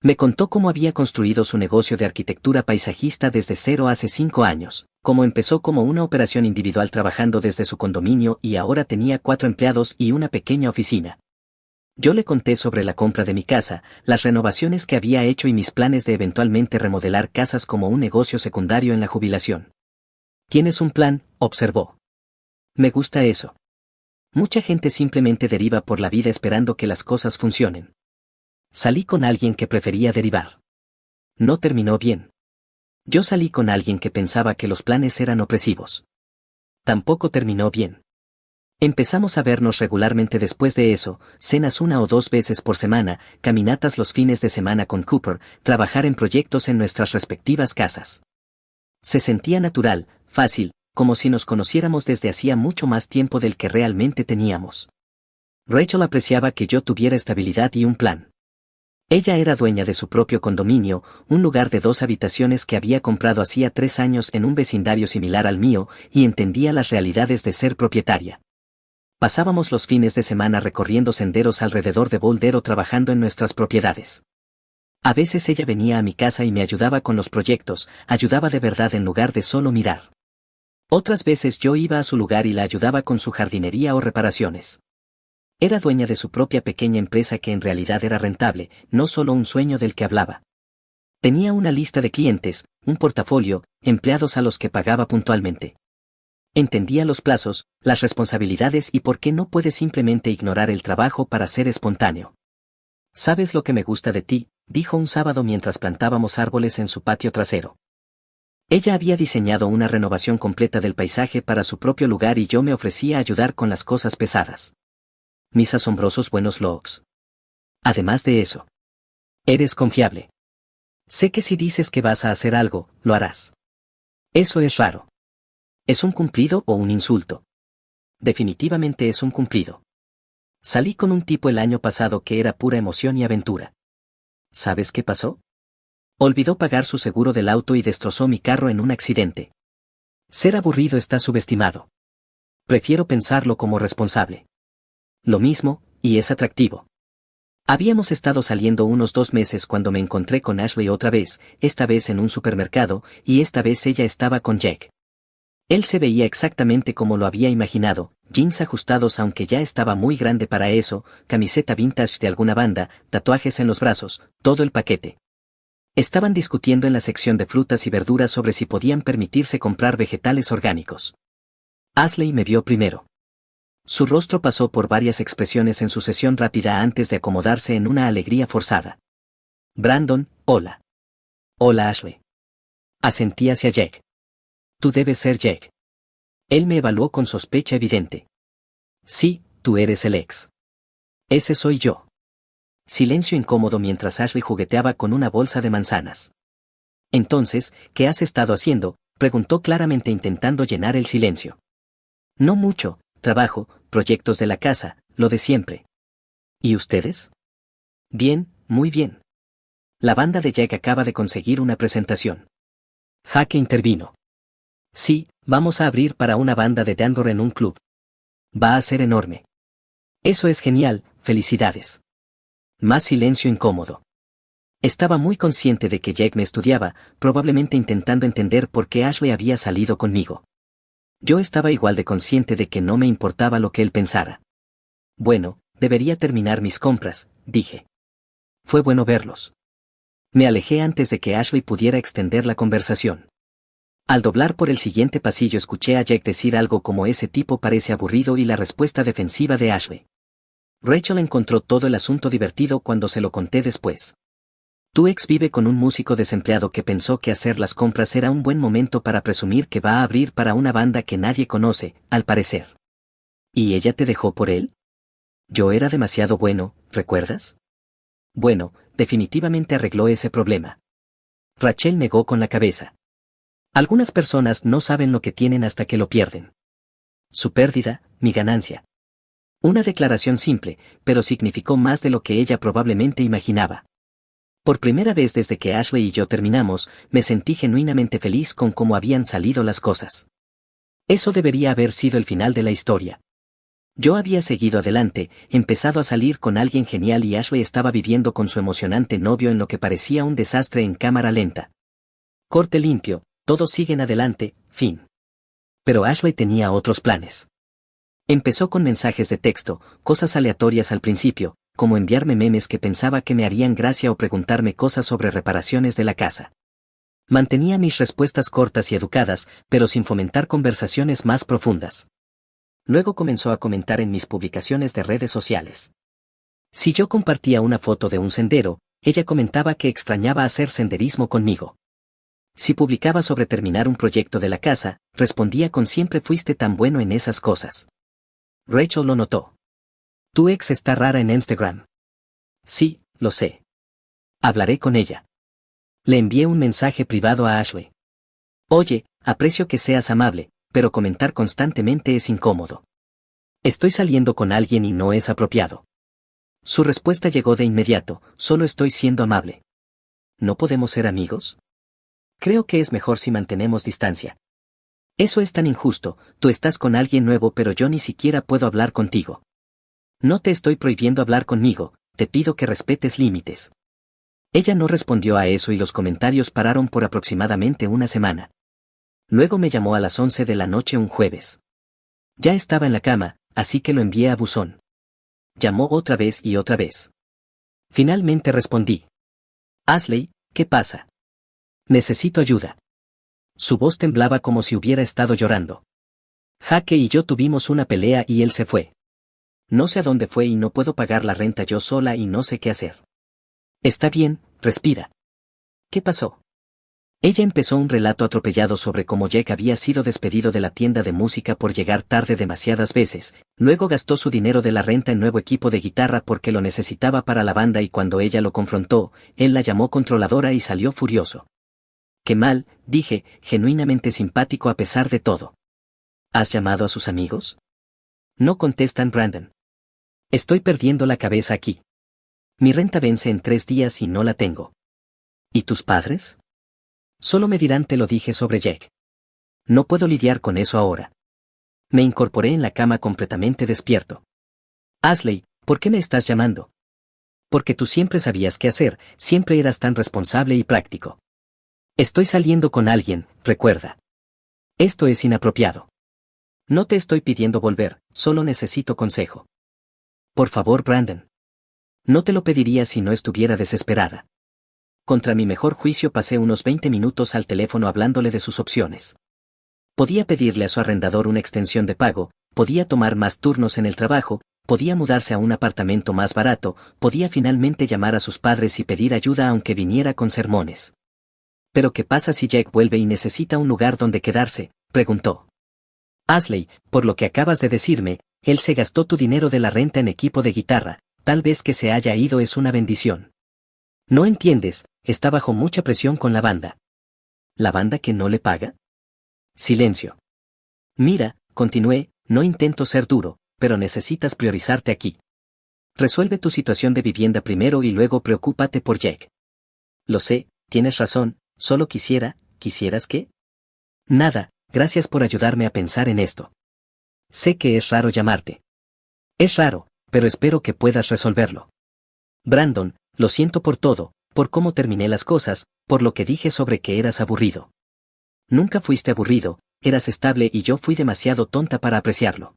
Me contó cómo había construido su negocio de arquitectura paisajista desde cero hace 5 años, cómo empezó como una operación individual trabajando desde su condominio y ahora tenía 4 empleados y una pequeña oficina. Yo le conté sobre la compra de mi casa, las renovaciones que había hecho y mis planes de eventualmente remodelar casas como un negocio secundario en la jubilación. ¿Tienes un plan?, observó. Me gusta eso. Mucha gente simplemente deriva por la vida esperando que las cosas funcionen. Salí con alguien que prefería derivar. No terminó bien. Yo salí con alguien que pensaba que los planes eran opresivos. Tampoco terminó bien. Empezamos a vernos regularmente después de eso, cenas 1 o 2 veces por semana, caminatas los fines de semana con Cooper, trabajar en proyectos en nuestras respectivas casas. Se sentía natural, fácil, como si nos conociéramos desde hacía mucho más tiempo del que realmente teníamos. Rachel apreciaba que yo tuviera estabilidad y un plan. Ella era dueña de su propio condominio, un lugar de 2 habitaciones que había comprado hacía 3 años en un vecindario similar al mío, y entendía las realidades de ser propietaria. Pasábamos los fines de semana recorriendo senderos alrededor de Boulder o trabajando en nuestras propiedades. A veces ella venía a mi casa y me ayudaba con los proyectos, ayudaba de verdad en lugar de solo mirar. Otras veces yo iba a su lugar y la ayudaba con su jardinería o reparaciones. Era dueña de su propia pequeña empresa que en realidad era rentable, no solo un sueño del que hablaba. Tenía una lista de clientes, un portafolio, empleados a los que pagaba puntualmente. Entendía los plazos, las responsabilidades y por qué no puede simplemente ignorar el trabajo para ser espontáneo. ¿Sabes lo que me gusta de ti?, dijo un sábado mientras plantábamos árboles en su patio trasero. Ella había diseñado una renovación completa del paisaje para su propio lugar y yo me ofrecía a ayudar con las cosas pesadas. Mis asombrosos buenos looks. Además de eso, eres confiable. Sé que si dices que vas a hacer algo, lo harás. Eso es raro. ¿Es un cumplido o un insulto? Definitivamente es un cumplido. Salí con un tipo el año pasado que era pura emoción y aventura. ¿Sabes qué pasó? Olvidó pagar su seguro del auto y destrozó mi carro en un accidente. Ser aburrido está subestimado. Prefiero pensarlo como responsable. Lo mismo, y es atractivo. Habíamos estado saliendo unos 2 meses cuando me encontré con Ashley otra vez, esta vez en un supermercado, y esta vez ella estaba con Jack. Él se veía exactamente como lo había imaginado, jeans ajustados aunque ya estaba muy grande para eso, camiseta vintage de alguna banda, tatuajes en los brazos, todo el paquete. Estaban discutiendo en la sección de frutas y verduras sobre si podían permitirse comprar vegetales orgánicos. Ashley me vio primero. Su rostro pasó por varias expresiones en sucesión rápida antes de acomodarse en una alegría forzada. Brandon, hola. Hola Ashley. Asentí hacia Jack. Tú debes ser Jack. Él me evaluó con sospecha evidente. Sí, tú eres el ex. Ese soy yo. Silencio incómodo mientras Ashley jugueteaba con una bolsa de manzanas. Entonces, ¿qué has estado haciendo?, preguntó claramente intentando llenar el silencio. No mucho. Trabajo, proyectos de la casa, lo de siempre. ¿Y ustedes? Bien, muy bien. La banda de Jack acaba de conseguir una presentación. Jaque intervino. Sí, vamos a abrir para una banda de Denver en un club. Va a ser enorme. Eso es genial, felicidades. Más silencio incómodo. Estaba muy consciente de que Jack me estudiaba, probablemente intentando entender por qué Ashley había salido conmigo. Yo estaba igual de consciente de que no me importaba lo que él pensara. Bueno, debería terminar mis compras, dije. Fue bueno verlos. Me alejé antes de que Ashley pudiera extender la conversación. Al doblar por el siguiente pasillo escuché a Jack decir algo como ese tipo parece aburrido y la respuesta defensiva de Ashley. Rachel encontró todo el asunto divertido cuando se lo conté después. Tu ex vive con un músico desempleado que pensó que hacer las compras era un buen momento para presumir que va a abrir para una banda que nadie conoce, al parecer. ¿Y ella te dejó por él? Yo era demasiado bueno, ¿recuerdas? Bueno, definitivamente arregló ese problema. Rachel negó con la cabeza. Algunas personas no saben lo que tienen hasta que lo pierden. Su pérdida, mi ganancia. Una declaración simple, pero significó más de lo que ella probablemente imaginaba. Por primera vez desde que Ashley y yo terminamos, me sentí genuinamente feliz con cómo habían salido las cosas. Eso debería haber sido el final de la historia. Yo había seguido adelante, empezado a salir con alguien genial y Ashley estaba viviendo con su emocionante novio en lo que parecía un desastre en cámara lenta. Corte limpio, todos siguen adelante, fin. Pero Ashley tenía otros planes. Empezó con mensajes de texto, cosas aleatorias al principio, como enviarme memes que pensaba que me harían gracia o preguntarme cosas sobre reparaciones de la casa. Mantenía mis respuestas cortas y educadas, pero sin fomentar conversaciones más profundas. Luego comenzó a comentar en mis publicaciones de redes sociales. Si yo compartía una foto de un sendero, ella comentaba que extrañaba hacer senderismo conmigo. Si publicaba sobre terminar un proyecto de la casa, respondía con siempre fuiste tan bueno en esas cosas. Rachel lo notó. Tu ex está rara en Instagram. Sí, lo sé. Hablaré con ella. Le envié un mensaje privado a Ashley. Oye, aprecio que seas amable, pero comentar constantemente es incómodo. Estoy saliendo con alguien y no es apropiado. Su respuesta llegó de inmediato, solo estoy siendo amable. ¿No podemos ser amigos? Creo que es mejor si mantenemos distancia. Eso es tan injusto, tú estás con alguien nuevo pero yo ni siquiera puedo hablar contigo. No te estoy prohibiendo hablar conmigo, te pido que respetes límites. Ella no respondió a eso y los comentarios pararon por aproximadamente una semana. Luego me llamó a las 11 de la noche un jueves. Ya estaba en la cama, así que lo envié a buzón. Llamó otra vez y otra vez. Finalmente respondí. Ashley, ¿qué pasa? Necesito ayuda. Su voz temblaba como si hubiera estado llorando. Jaque y yo tuvimos una pelea y él se fue. No sé a dónde fue y no puedo pagar la renta yo sola y no sé qué hacer. Está bien, respira. ¿Qué pasó? Ella empezó un relato atropellado sobre cómo Jack había sido despedido de la tienda de música por llegar tarde demasiadas veces, luego gastó su dinero de la renta en nuevo equipo de guitarra porque lo necesitaba para la banda y cuando ella lo confrontó, él la llamó controladora y salió furioso. Qué mal, dije, genuinamente simpático a pesar de todo. ¿Has llamado a sus amigos? No contestan Brandon. Estoy perdiendo la cabeza aquí. Mi renta vence en 3 días y no la tengo. ¿Y tus padres? Solo me dirán te lo dije sobre Jack. No puedo lidiar con eso ahora. Me incorporé en la cama completamente despierto. Ashley, ¿por qué me estás llamando? Porque tú siempre sabías qué hacer, siempre eras tan responsable y práctico. Estoy saliendo con alguien, recuerda. Esto es inapropiado. No te estoy pidiendo volver, solo necesito consejo. Por favor, Brandon. No te lo pediría si no estuviera desesperada. Contra mi mejor juicio pasé unos 20 minutos al teléfono hablándole de sus opciones. Podía pedirle a su arrendador una extensión de pago, podía tomar más turnos en el trabajo, podía mudarse a un apartamento más barato, podía finalmente llamar a sus padres y pedir ayuda aunque viniera con sermones. ¿Pero qué pasa si Jack vuelve y necesita un lugar donde quedarse?, preguntó. Ashley, por lo que acabas de decirme, él se gastó tu dinero de la renta en equipo de guitarra, tal vez que se haya ido es una bendición. No entiendes, está bajo mucha presión con la banda. ¿La banda que no le paga? Silencio. Mira, continué, no intento ser duro, pero necesitas priorizarte aquí. Resuelve tu situación de vivienda primero y luego preocúpate por Jack. Lo sé, tienes razón, solo ¿quisieras qué? Nada, gracias por ayudarme a pensar en esto. Sé que es raro llamarte. Es raro, pero espero que puedas resolverlo. Brandon, lo siento por todo, por cómo terminé las cosas, por lo que dije sobre que eras aburrido. Nunca fuiste aburrido, eras estable y yo fui demasiado tonta para apreciarlo.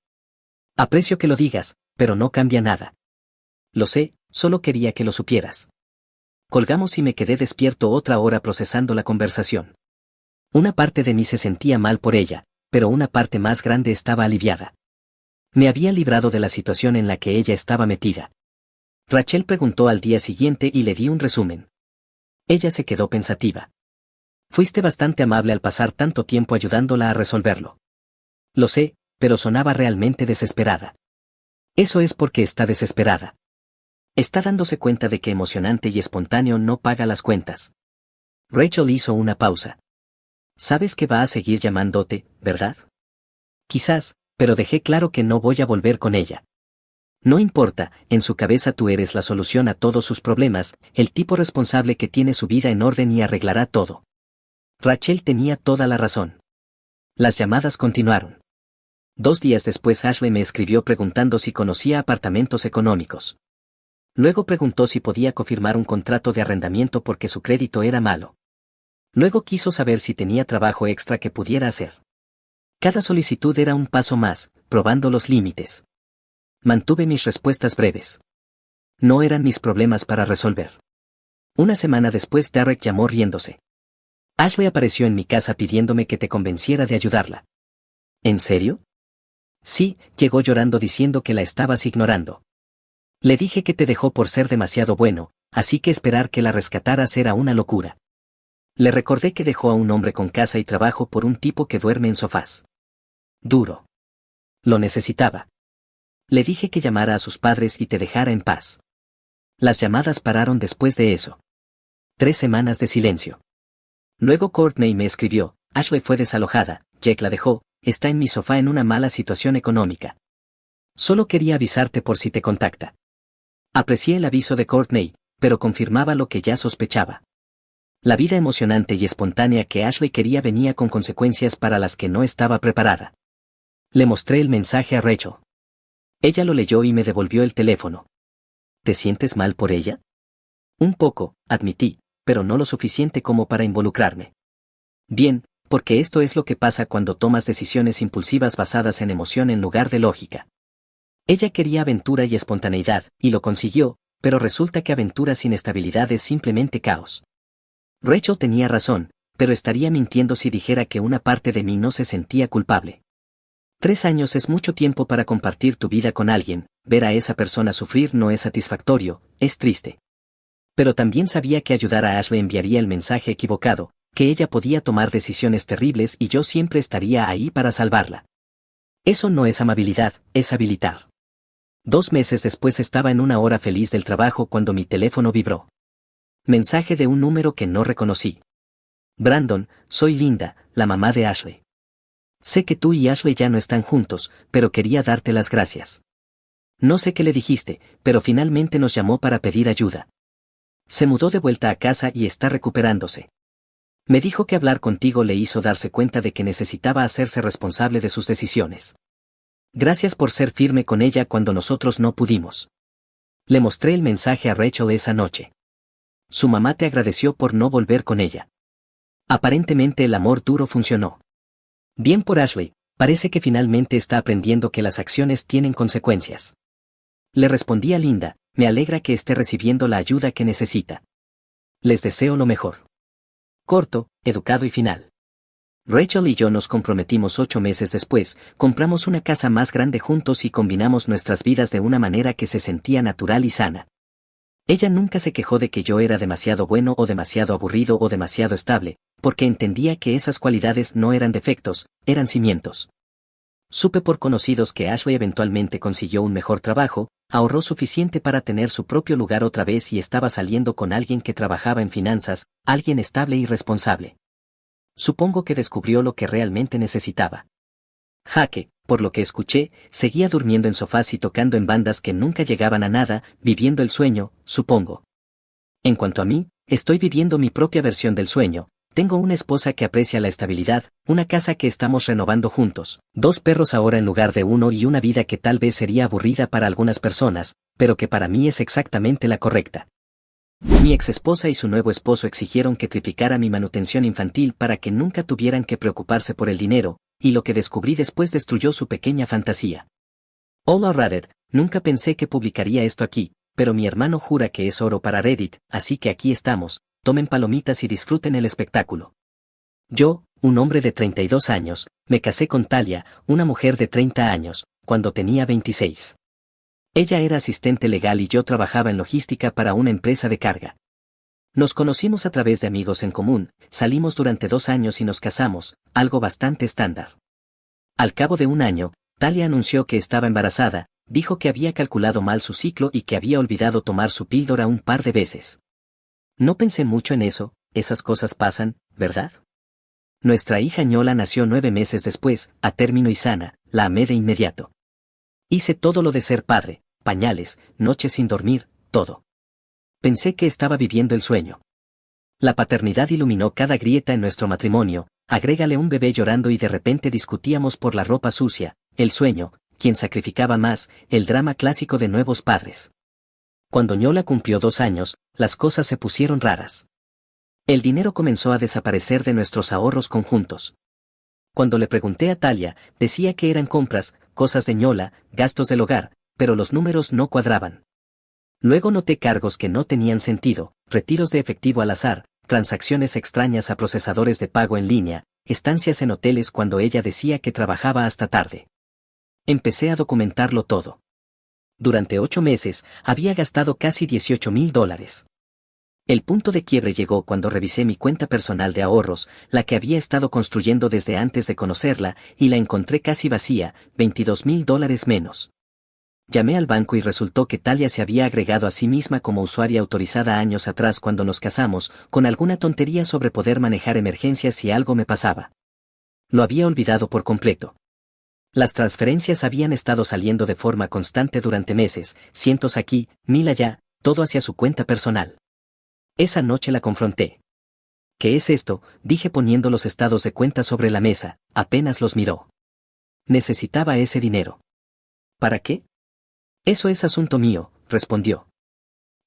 Aprecio que lo digas, pero no cambia nada. Lo sé, solo quería que lo supieras. Colgamos y me quedé despierto otra hora procesando la conversación. Una parte de mí se sentía mal por ella, pero una parte más grande estaba aliviada. Me había librado de la situación en la que ella estaba metida. Rachel preguntó al día siguiente y le di un resumen. Ella se quedó pensativa. Fuiste bastante amable al pasar tanto tiempo ayudándola a resolverlo. Lo sé, pero sonaba realmente desesperada. Eso es porque está desesperada. Está dándose cuenta de que emocionante y espontáneo no paga las cuentas. Rachel hizo una pausa. Sabes que va a seguir llamándote, ¿verdad? Quizás, pero dejé claro que no voy a volver con ella. No importa, en su cabeza tú eres la solución a todos sus problemas, el tipo responsable que tiene su vida en orden y arreglará todo. Rachel tenía toda la razón. Las llamadas continuaron. 2 días después Ashley me escribió preguntando si conocía apartamentos económicos. Luego preguntó si podía confirmar un contrato de arrendamiento porque su crédito era malo. Luego quiso saber si tenía trabajo extra que pudiera hacer. Cada solicitud era un paso más, probando los límites. Mantuve mis respuestas breves. No eran mis problemas para resolver. Una semana después Derek llamó riéndose. Ashley apareció en mi casa pidiéndome que te convenciera de ayudarla. ¿En serio? Sí, llegó llorando diciendo que la estabas ignorando. Le dije que te dejó por ser demasiado bueno, así que esperar que la rescataras era una locura. Le recordé que dejó a un hombre con casa y trabajo por un tipo que duerme en sofás. Duro. Lo necesitaba. Le dije que llamara a sus padres y te dejara en paz. Las llamadas pararon después de eso. 3 semanas de silencio. Luego Courtney me escribió, Ashley fue desalojada, Jack la dejó, está en mi sofá en una mala situación económica. Solo quería avisarte por si te contacta. Aprecié el aviso de Courtney, pero confirmaba lo que ya sospechaba. La vida emocionante y espontánea que Ashley quería venía con consecuencias para las que no estaba preparada. Le mostré el mensaje a Rachel. Ella lo leyó y me devolvió el teléfono. ¿Te sientes mal por ella? Un poco, admití, pero no lo suficiente como para involucrarme. Bien, porque esto es lo que pasa cuando tomas decisiones impulsivas basadas en emoción en lugar de lógica. Ella quería aventura y espontaneidad, y lo consiguió, pero resulta que aventura sin estabilidad es simplemente caos. Rachel tenía razón, pero estaría mintiendo si dijera que una parte de mí no se sentía culpable. 3 años es mucho tiempo para compartir tu vida con alguien, ver a esa persona sufrir no es satisfactorio, es triste. Pero también sabía que ayudar a Ashley enviaría el mensaje equivocado, que ella podía tomar decisiones terribles y yo siempre estaría ahí para salvarla. Eso no es amabilidad, es habilitar. 2 meses después estaba en una hora feliz del trabajo cuando mi teléfono vibró. Mensaje de un número que no reconocí. Brandon, soy Linda, la mamá de Ashley. Sé que tú y Ashley ya no están juntos, pero quería darte las gracias. No sé qué le dijiste, pero finalmente nos llamó para pedir ayuda. Se mudó de vuelta a casa y está recuperándose. Me dijo que hablar contigo le hizo darse cuenta de que necesitaba hacerse responsable de sus decisiones. Gracias por ser firme con ella cuando nosotros no pudimos. Le mostré el mensaje a Rachel esa noche. Su mamá te agradeció por no volver con ella. Aparentemente el amor duro funcionó. Bien por Ashley, parece que finalmente está aprendiendo que las acciones tienen consecuencias. Le respondí a Linda, me alegra que esté recibiendo la ayuda que necesita. Les deseo lo mejor. Corto, educado y final. Rachel y yo nos comprometimos 8 meses después, compramos una casa más grande juntos y combinamos nuestras vidas de una manera que se sentía natural y sana. Ella nunca se quejó de que yo era demasiado bueno o demasiado aburrido o demasiado estable, porque entendía que esas cualidades no eran defectos, eran cimientos. Supe por conocidos que Ashley eventualmente consiguió un mejor trabajo, ahorró suficiente para tener su propio lugar otra vez y estaba saliendo con alguien que trabajaba en finanzas, alguien estable y responsable. Supongo que descubrió lo que realmente necesitaba. Jaque, por lo que escuché, seguía durmiendo en sofás y tocando en bandas que nunca llegaban a nada, viviendo el sueño, supongo. En cuanto a mí, estoy viviendo mi propia versión del sueño. Tengo una esposa que aprecia la estabilidad, una casa que estamos renovando juntos, 2 perros ahora en lugar de 1 y una vida que tal vez sería aburrida para algunas personas, pero que para mí es exactamente la correcta. Mi exesposa y su nuevo esposo exigieron que triplicara mi manutención infantil para que nunca tuvieran que preocuparse por el dinero, y lo que descubrí después destruyó su pequeña fantasía. Hola Reddit, nunca pensé que publicaría esto aquí, pero mi hermano jura que es oro para Reddit, así que aquí estamos, tomen palomitas y disfruten el espectáculo. Yo, un hombre de 32 años, me casé con Talia, una mujer de 30 años, cuando tenía 26. Ella era asistente legal y yo trabajaba en logística para una empresa de carga. Nos conocimos a través de amigos en común, salimos durante 2 años y nos casamos, algo bastante estándar. Al cabo de un año, Talia anunció que estaba embarazada, Dijo que había calculado mal su ciclo y que había olvidado tomar su píldora un par de veces. No pensé mucho en eso, esas cosas pasan, ¿verdad? Nuestra hija Ñola nació 9 meses después, a término y sana, la amé de inmediato. Hice todo lo de ser padre, pañales, noches sin dormir, todo. Pensé que estaba viviendo el sueño. La paternidad iluminó cada grieta en nuestro matrimonio, agrégale un bebé llorando y de repente discutíamos por la ropa sucia, el sueño, quien sacrificaba más, el drama clásico de nuevos padres. Cuando Ñola cumplió 2 años, las cosas se pusieron raras. El dinero comenzó a desaparecer de nuestros ahorros conjuntos. Cuando le pregunté a Talia, decía que eran compras, cosas de Ñola, gastos del hogar, pero los números no cuadraban. Luego noté cargos que no tenían sentido, retiros de efectivo al azar, transacciones extrañas a procesadores de pago en línea, estancias en hoteles cuando ella decía que trabajaba hasta tarde. Empecé a documentarlo todo. Durante 8 meses, había gastado casi $18,000. El punto de quiebre llegó cuando revisé mi cuenta personal de ahorros, la que había estado construyendo desde antes de conocerla, y la encontré casi vacía, $22,000 menos. Llamé al banco y resultó que Talia se había agregado a sí misma como usuaria autorizada años atrás cuando nos casamos, con alguna tontería sobre poder manejar emergencias si algo me pasaba. Lo había olvidado por completo. Las transferencias habían estado saliendo de forma constante durante meses, cientos aquí, 1,000 allá, todo hacia su cuenta personal. Esa noche la confronté. ¿Qué es esto?, dije poniendo los estados de cuenta sobre la mesa, apenas los miró. Necesitaba ese dinero. ¿Para qué? Eso es asunto mío, respondió.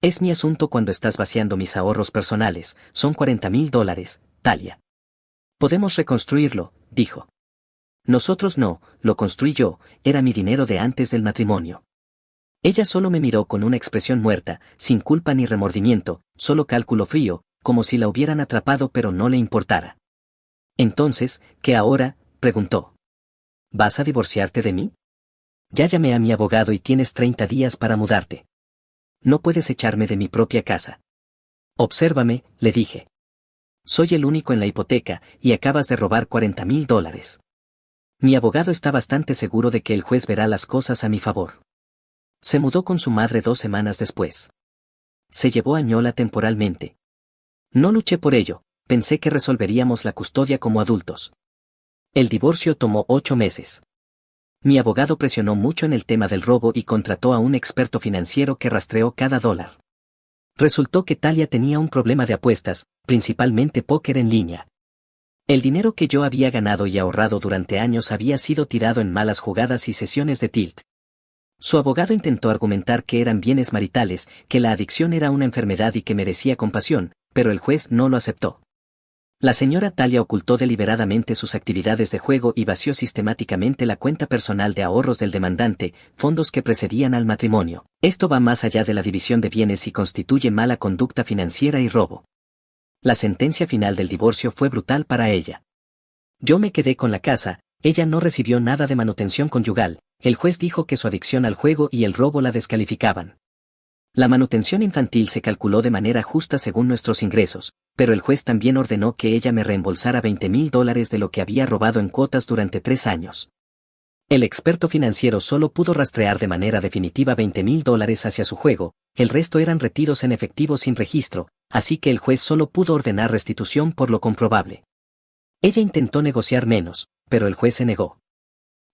Es mi asunto cuando estás vaciando mis ahorros personales, son $40,000, Talia. Podemos reconstruirlo, dijo. Nosotros no, lo construí yo, era mi dinero de antes del matrimonio. Ella solo me miró con una expresión muerta, sin culpa ni remordimiento, solo cálculo frío, como si la hubieran atrapado pero no le importara. Entonces, ¿qué ahora?, preguntó. ¿Vas a divorciarte de mí? Ya llamé a mi abogado y tienes 30 días para mudarte. No puedes echarme de mi propia casa. Obsérvame, le dije. Soy el único en la hipoteca, y acabas de robar $40,000. Mi abogado está bastante seguro de que el juez verá las cosas a mi favor. Se mudó con su madre 2 semanas después. Se llevó a Ñola temporalmente. No luché por ello, pensé que resolveríamos la custodia como adultos. El divorcio tomó 8 meses. Mi abogado presionó mucho en el tema del robo y contrató a un experto financiero que rastreó cada dólar. Resultó que Talia tenía un problema de apuestas, principalmente póker en línea. El dinero que yo había ganado y ahorrado durante años había sido tirado en malas jugadas y sesiones de tilt. Su abogado intentó argumentar que eran bienes maritales, que la adicción era una enfermedad y que merecía compasión, pero el juez no lo aceptó. La señora Talia ocultó deliberadamente sus actividades de juego y vació sistemáticamente la cuenta personal de ahorros del demandante, fondos que precedían al matrimonio. Esto va más allá de la división de bienes y constituye mala conducta financiera y robo. La sentencia final del divorcio fue brutal para ella. Yo me quedé con la casa, ella no recibió nada de manutención conyugal, el juez dijo que su adicción al juego y el robo la descalificaban. La manutención infantil se calculó de manera justa según nuestros ingresos, pero el juez también ordenó que ella me reembolsara $20,000 de lo que había robado en cuotas durante 3 años. El experto financiero solo pudo rastrear de manera definitiva $20,000 hacia su juego, el resto eran retiros en efectivo sin registro, así que el juez solo pudo ordenar restitución por lo comprobable. Ella intentó negociar menos, pero el juez se negó.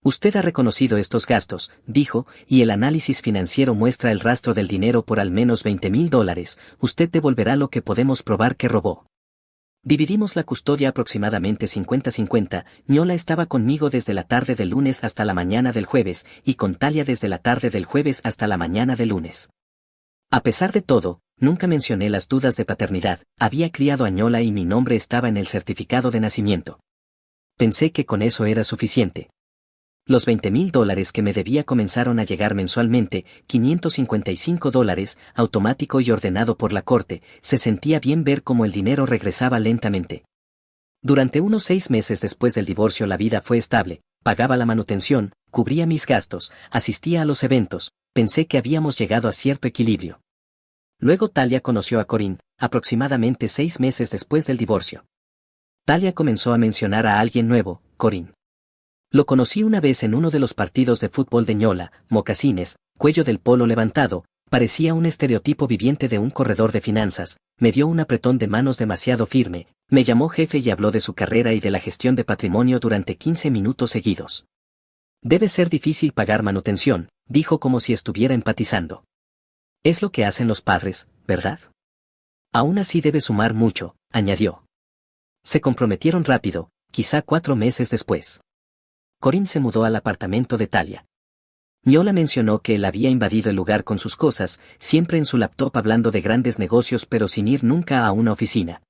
Usted ha reconocido estos gastos, dijo, y el análisis financiero muestra el rastro del dinero por al menos $20,000, usted devolverá lo que podemos probar que robó. Dividimos la custodia aproximadamente 50-50, Ñola estaba conmigo desde la tarde del lunes hasta la mañana del jueves, y con Talia desde la tarde del jueves hasta la mañana del lunes. A pesar de todo, nunca mencioné las dudas de paternidad, había criado a Ñola y mi nombre estaba en el certificado de nacimiento. Pensé que con eso era suficiente. Los $20,000 que me debía comenzaron a llegar mensualmente, $555, automático y ordenado por la corte, se sentía bien ver cómo el dinero regresaba lentamente. Durante unos 6 meses después del divorcio la vida fue estable, pagaba la manutención, cubría mis gastos, asistía a los eventos, pensé que habíamos llegado a cierto equilibrio. Luego Talia conoció a Corinne, aproximadamente 6 meses después del divorcio. Talia comenzó a mencionar a alguien nuevo, Corinne. Lo conocí una vez en uno de los partidos de fútbol de Ñola, mocasines, cuello del polo levantado, parecía un estereotipo viviente de un corredor de finanzas, me dio un apretón de manos demasiado firme, me llamó jefe y habló de su carrera y de la gestión de patrimonio durante 15 minutos seguidos. Debe ser difícil pagar manutención, dijo como si estuviera empatizando. Es lo que hacen los padres, ¿verdad? Aún así debe sumar mucho, añadió. Se comprometieron rápido, quizá 4 meses después. Corinne se mudó al apartamento de Talia. Ñola mencionó que él había invadido el lugar con sus cosas, siempre en su laptop hablando de grandes negocios pero sin ir nunca a una oficina.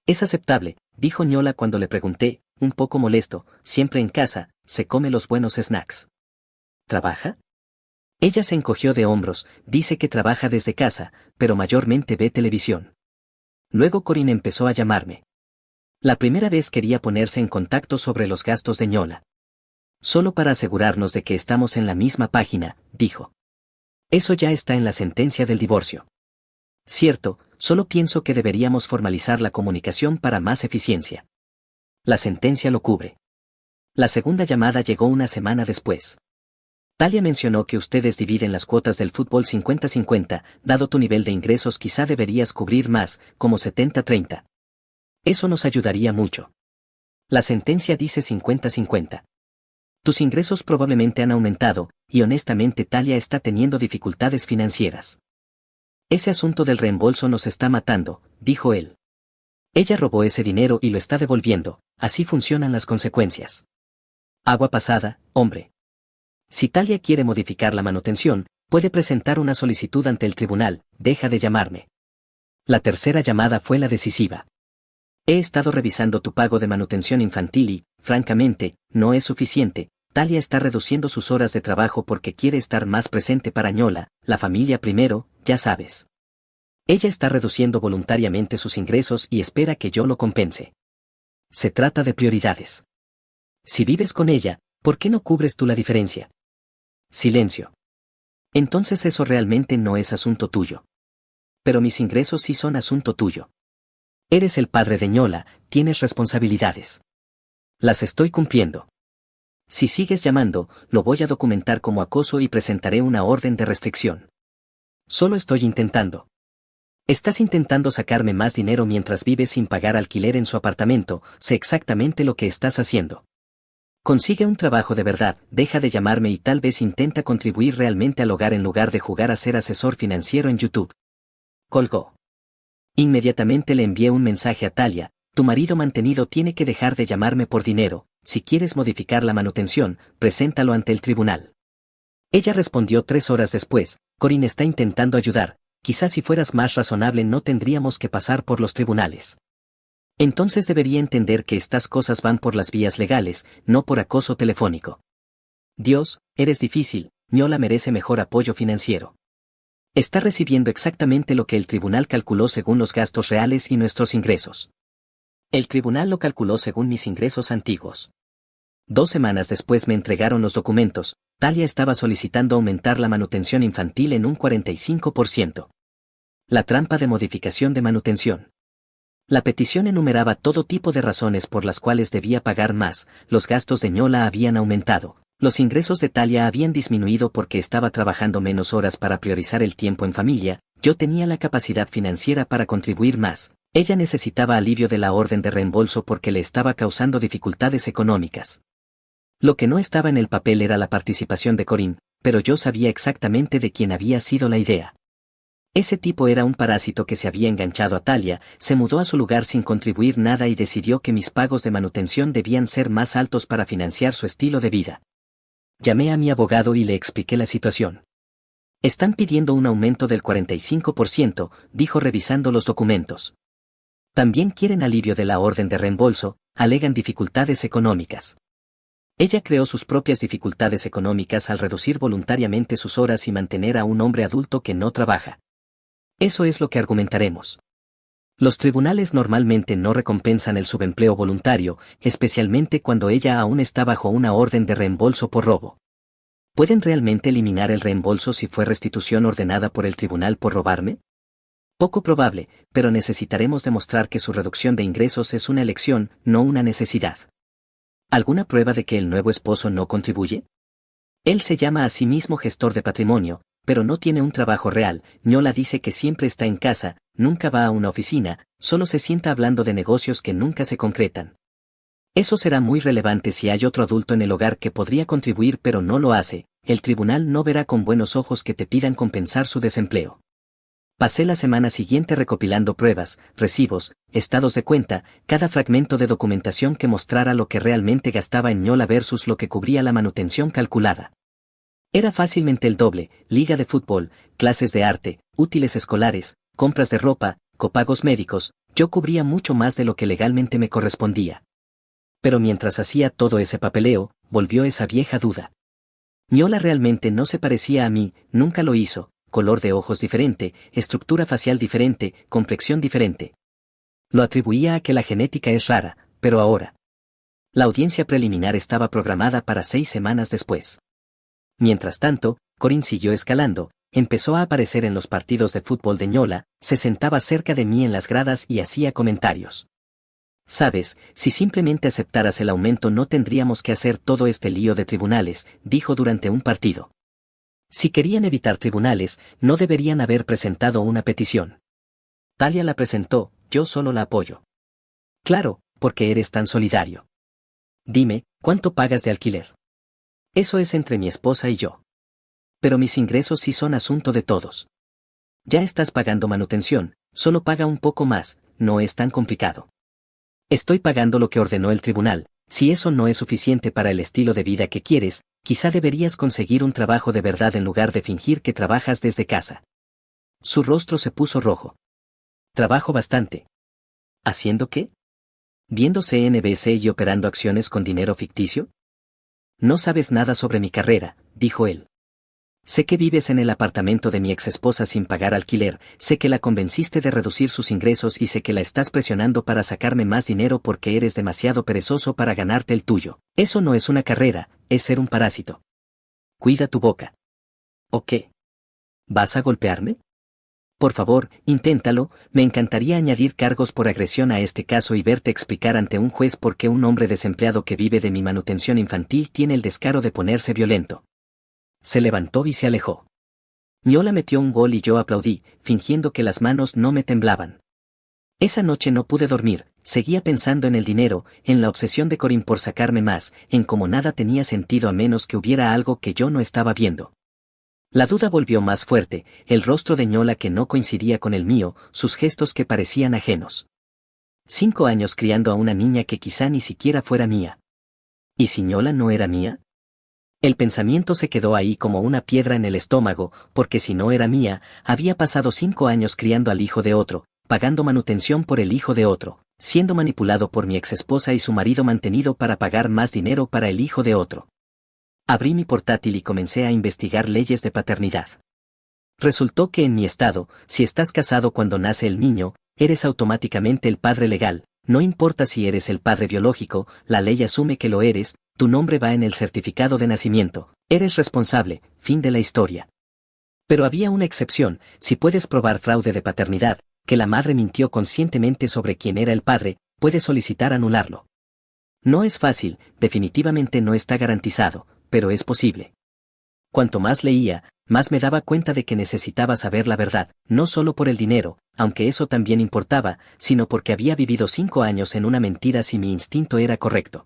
Es aceptable, dijo Ñola cuando le pregunté, un poco molesto, siempre en casa, se come los buenos snacks. ¿Trabaja? Ella se encogió de hombros, dice que trabaja desde casa, pero mayormente ve televisión. Luego Corinne empezó a llamarme. La primera vez quería ponerse en contacto sobre los gastos de Ñola. Solo para asegurarnos de que estamos en la misma página, dijo. Eso ya está en la sentencia del divorcio. Cierto, solo pienso que deberíamos formalizar la comunicación para más eficiencia. La sentencia lo cubre. La segunda llamada llegó una semana después. Talia mencionó que ustedes dividen las cuotas del fútbol 50-50, dado tu nivel de ingresos quizá deberías cubrir más, como 70-30. Eso nos ayudaría mucho. La sentencia dice 50-50. Tus ingresos probablemente han aumentado, y honestamente Talia está teniendo dificultades financieras. Ese asunto del reembolso nos está matando, dijo él. Ella robó ese dinero y lo está devolviendo, así funcionan las consecuencias. Agua pasada, hombre. Si Talia quiere modificar la manutención, puede presentar una solicitud ante el tribunal, deja de llamarme. La tercera llamada fue la decisiva. He estado revisando tu pago de manutención infantil y, francamente, no es suficiente. Talia está reduciendo sus horas de trabajo porque quiere estar más presente para Ñola, la familia primero, ya sabes. Ella está reduciendo voluntariamente sus ingresos y espera que yo lo compense. Se trata de prioridades. Si vives con ella, ¿por qué no cubres tú la diferencia? Silencio. Entonces eso realmente no es asunto tuyo. Pero mis ingresos sí son asunto tuyo. Eres el padre de Ñola, tienes responsabilidades. Las estoy cumpliendo. Si sigues llamando, lo voy a documentar como acoso y presentaré una orden de restricción. Solo estoy intentando. Estás intentando sacarme más dinero mientras vives sin pagar alquiler en su apartamento, sé exactamente lo que estás haciendo. Consigue un trabajo de verdad, deja de llamarme y tal vez intenta contribuir realmente al hogar en lugar de jugar a ser asesor financiero en YouTube. Colgó. Inmediatamente le envié un mensaje a Talia, tu marido mantenido tiene que dejar de llamarme por dinero, si quieres modificar la manutención, preséntalo ante el tribunal. Ella respondió 3 horas después, Corinne está intentando ayudar, quizás si fueras más razonable no tendríamos que pasar por los tribunales. Entonces debería entender que estas cosas van por las vías legales, no por acoso telefónico. Dios, eres difícil, Ñola merece mejor apoyo financiero. Está recibiendo exactamente lo que el tribunal calculó según los gastos reales y nuestros ingresos. El tribunal lo calculó según mis ingresos antiguos. 2 semanas después me entregaron los documentos, Talia estaba solicitando aumentar la manutención infantil en un 45%. La trampa de modificación de manutención. La petición enumeraba todo tipo de razones por las cuales debía pagar más, los gastos de Ñola habían aumentado, los ingresos de Talia habían disminuido porque estaba trabajando menos horas para priorizar el tiempo en familia, yo tenía la capacidad financiera para contribuir más, ella necesitaba alivio de la orden de reembolso porque le estaba causando dificultades económicas. Lo que no estaba en el papel era la participación de Corinne, pero yo sabía exactamente de quién había sido la idea. Ese tipo era un parásito que se había enganchado a Talia, se mudó a su lugar sin contribuir nada y decidió que mis pagos de manutención debían ser más altos para financiar su estilo de vida. Llamé a mi abogado y le expliqué la situación. Están pidiendo un aumento del 45%, dijo revisando los documentos. También quieren alivio de la orden de reembolso, alegan dificultades económicas. Ella creó sus propias dificultades económicas al reducir voluntariamente sus horas y mantener a un hombre adulto que no trabaja. Eso es lo que argumentaremos. Los tribunales normalmente no recompensan el subempleo voluntario, especialmente cuando ella aún está bajo una orden de reembolso por robo. ¿Pueden realmente eliminar el reembolso si fue restitución ordenada por el tribunal por robarme? Poco probable, pero necesitaremos demostrar que su reducción de ingresos es una elección, no una necesidad. ¿Alguna prueba de que el nuevo esposo no contribuye? Él se llama a sí mismo gestor de patrimonio, pero no tiene un trabajo real. Ñola dice que siempre está en casa, nunca va a una oficina, solo se sienta hablando de negocios que nunca se concretan. Eso será muy relevante si hay otro adulto en el hogar que podría contribuir pero no lo hace. El tribunal no verá con buenos ojos que te pidan compensar su desempleo. Pasé la semana siguiente recopilando pruebas, recibos, estados de cuenta, cada fragmento de documentación que mostrara lo que realmente gastaba en Ñola versus lo que cubría la manutención calculada. Era fácilmente el doble: liga de fútbol, clases de arte, útiles escolares, compras de ropa, copagos médicos. Yo cubría mucho más de lo que legalmente me correspondía. Pero mientras hacía todo ese papeleo, volvió esa vieja duda. Ñola realmente no se parecía a mí, nunca lo hizo: color de ojos diferente, estructura facial diferente, complexión diferente. Lo atribuía a que la genética es rara, pero ahora. La audiencia preliminar estaba programada para 6 semanas después. Mientras tanto, Corinne siguió escalando, empezó a aparecer en los partidos de fútbol de Ñola, se sentaba cerca de mí en las gradas y hacía comentarios. «Sabes, si simplemente aceptaras el aumento no tendríamos que hacer todo este lío de tribunales», dijo durante un partido. Si querían evitar tribunales, no deberían haber presentado una petición. Talia la presentó, yo solo la apoyo. Claro, porque eres tan solidario. Dime, ¿cuánto pagas de alquiler? Eso es entre mi esposa y yo. Pero mis ingresos sí son asunto de todos. Ya estás pagando manutención, solo paga un poco más, no es tan complicado. Estoy pagando lo que ordenó el tribunal. Si eso no es suficiente para el estilo de vida que quieres, quizá deberías conseguir un trabajo de verdad en lugar de fingir que trabajas desde casa. Su rostro se puso rojo. Trabajo bastante. ¿Haciendo qué? ¿Viendo CNBC y operando acciones con dinero ficticio? No sabes nada sobre mi carrera, dijo él. Sé que vives en el apartamento de mi exesposa sin pagar alquiler, sé que la convenciste de reducir sus ingresos y sé que la estás presionando para sacarme más dinero porque eres demasiado perezoso para ganarte el tuyo. Eso no es una carrera, es ser un parásito. Cuida tu boca. ¿O qué? ¿Vas a golpearme? Por favor, inténtalo. Me encantaría añadir cargos por agresión a este caso y verte explicar ante un juez por qué un hombre desempleado que vive de mi manutención infantil tiene el descaro de ponerse violento. Se levantó y se alejó. Ñola metió un gol y yo aplaudí, fingiendo que las manos no me temblaban. Esa noche no pude dormir, seguía pensando en el dinero, en la obsesión de Corinne por sacarme más, en cómo nada tenía sentido a menos que hubiera algo que yo no estaba viendo. La duda volvió más fuerte, el rostro de Ñola que no coincidía con el mío, sus gestos que parecían ajenos. 5 años criando a una niña que quizá ni siquiera fuera mía. ¿Y si Ñola no era mía? El pensamiento se quedó ahí como una piedra en el estómago, porque si no era mía, había pasado 5 años criando al hijo de otro, pagando manutención por el hijo de otro, siendo manipulado por mi exesposa y su marido mantenido para pagar más dinero para el hijo de otro. Abrí mi portátil y comencé a investigar leyes de paternidad. Resultó que en mi estado, si estás casado cuando nace el niño, eres automáticamente el padre legal, no importa si eres el padre biológico, la ley asume que lo eres, tu nombre va en el certificado de nacimiento, eres responsable, fin de la historia. Pero había una excepción: si puedes probar fraude de paternidad, que la madre mintió conscientemente sobre quién era el padre, puedes solicitar anularlo. No es fácil, definitivamente no está garantizado, pero es posible. Cuanto más leía, más me daba cuenta de que necesitaba saber la verdad, no solo por el dinero, aunque eso también importaba, sino porque había vivido 5 años en una mentira si mi instinto era correcto.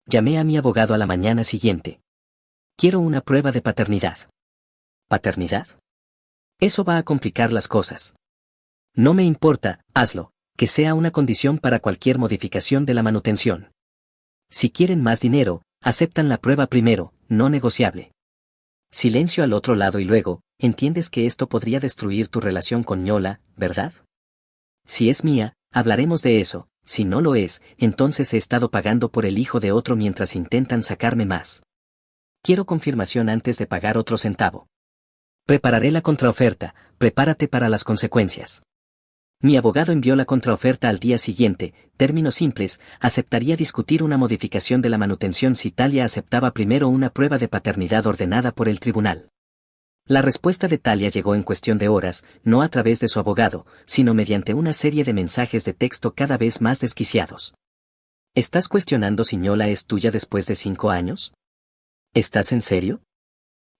Llamé a mi abogado a la mañana siguiente. Quiero una prueba de paternidad. ¿Paternidad? Eso va a complicar las cosas. No me importa, hazlo, que sea una condición para cualquier modificación de la manutención. Si quieren más dinero, aceptan la prueba primero, no negociable. Silencio al otro lado y luego, entiendes que esto podría destruir tu relación con Ñola, ¿verdad? Si es mía, hablaremos de eso, si no lo es, entonces he estado pagando por el hijo de otro mientras intentan sacarme más. Quiero confirmación antes de pagar otro centavo. Prepararé la contraoferta, prepárate para las consecuencias. Mi abogado envió la contraoferta al día siguiente, términos simples: aceptaría discutir una modificación de la manutención si Talia aceptaba primero una prueba de paternidad ordenada por el tribunal. La respuesta de Talia llegó en cuestión de horas, no a través de su abogado, sino mediante una serie de mensajes de texto cada vez más desquiciados. ¿Estás cuestionando si Ñola es tuya después de 5 años? ¿Estás en serio?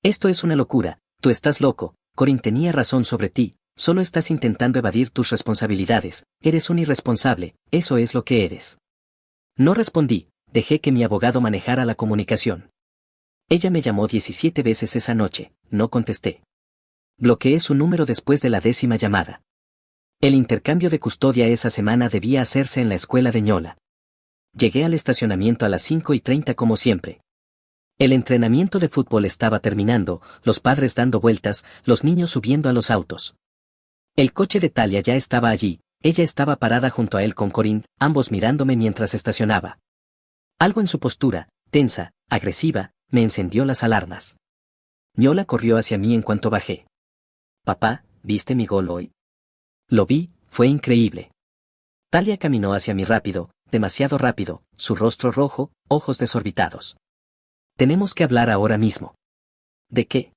Esto es una locura, tú estás loco, Corín tenía razón sobre ti, solo estás intentando evadir tus responsabilidades, eres un irresponsable, eso es lo que eres. No respondí, dejé que mi abogado manejara la comunicación. Ella me llamó 17 veces esa noche, no contesté. Bloqueé su número después de la 10ª llamada. El intercambio de custodia esa semana debía hacerse en la escuela de Ñola. Llegué al estacionamiento a las 5:30 como siempre. El entrenamiento de fútbol estaba terminando, los padres dando vueltas, los niños subiendo a los autos. El coche de Talia ya estaba allí, ella estaba parada junto a él con Corín, ambos mirándome mientras estacionaba. Algo en su postura, tensa, agresiva, me encendió las alarmas. Ñola corrió hacia mí en cuanto bajé. Papá, ¿viste mi gol hoy? Lo vi, fue increíble. Talia caminó hacia mí rápido, demasiado rápido, su rostro rojo, ojos desorbitados. Tenemos que hablar ahora mismo. ¿De qué?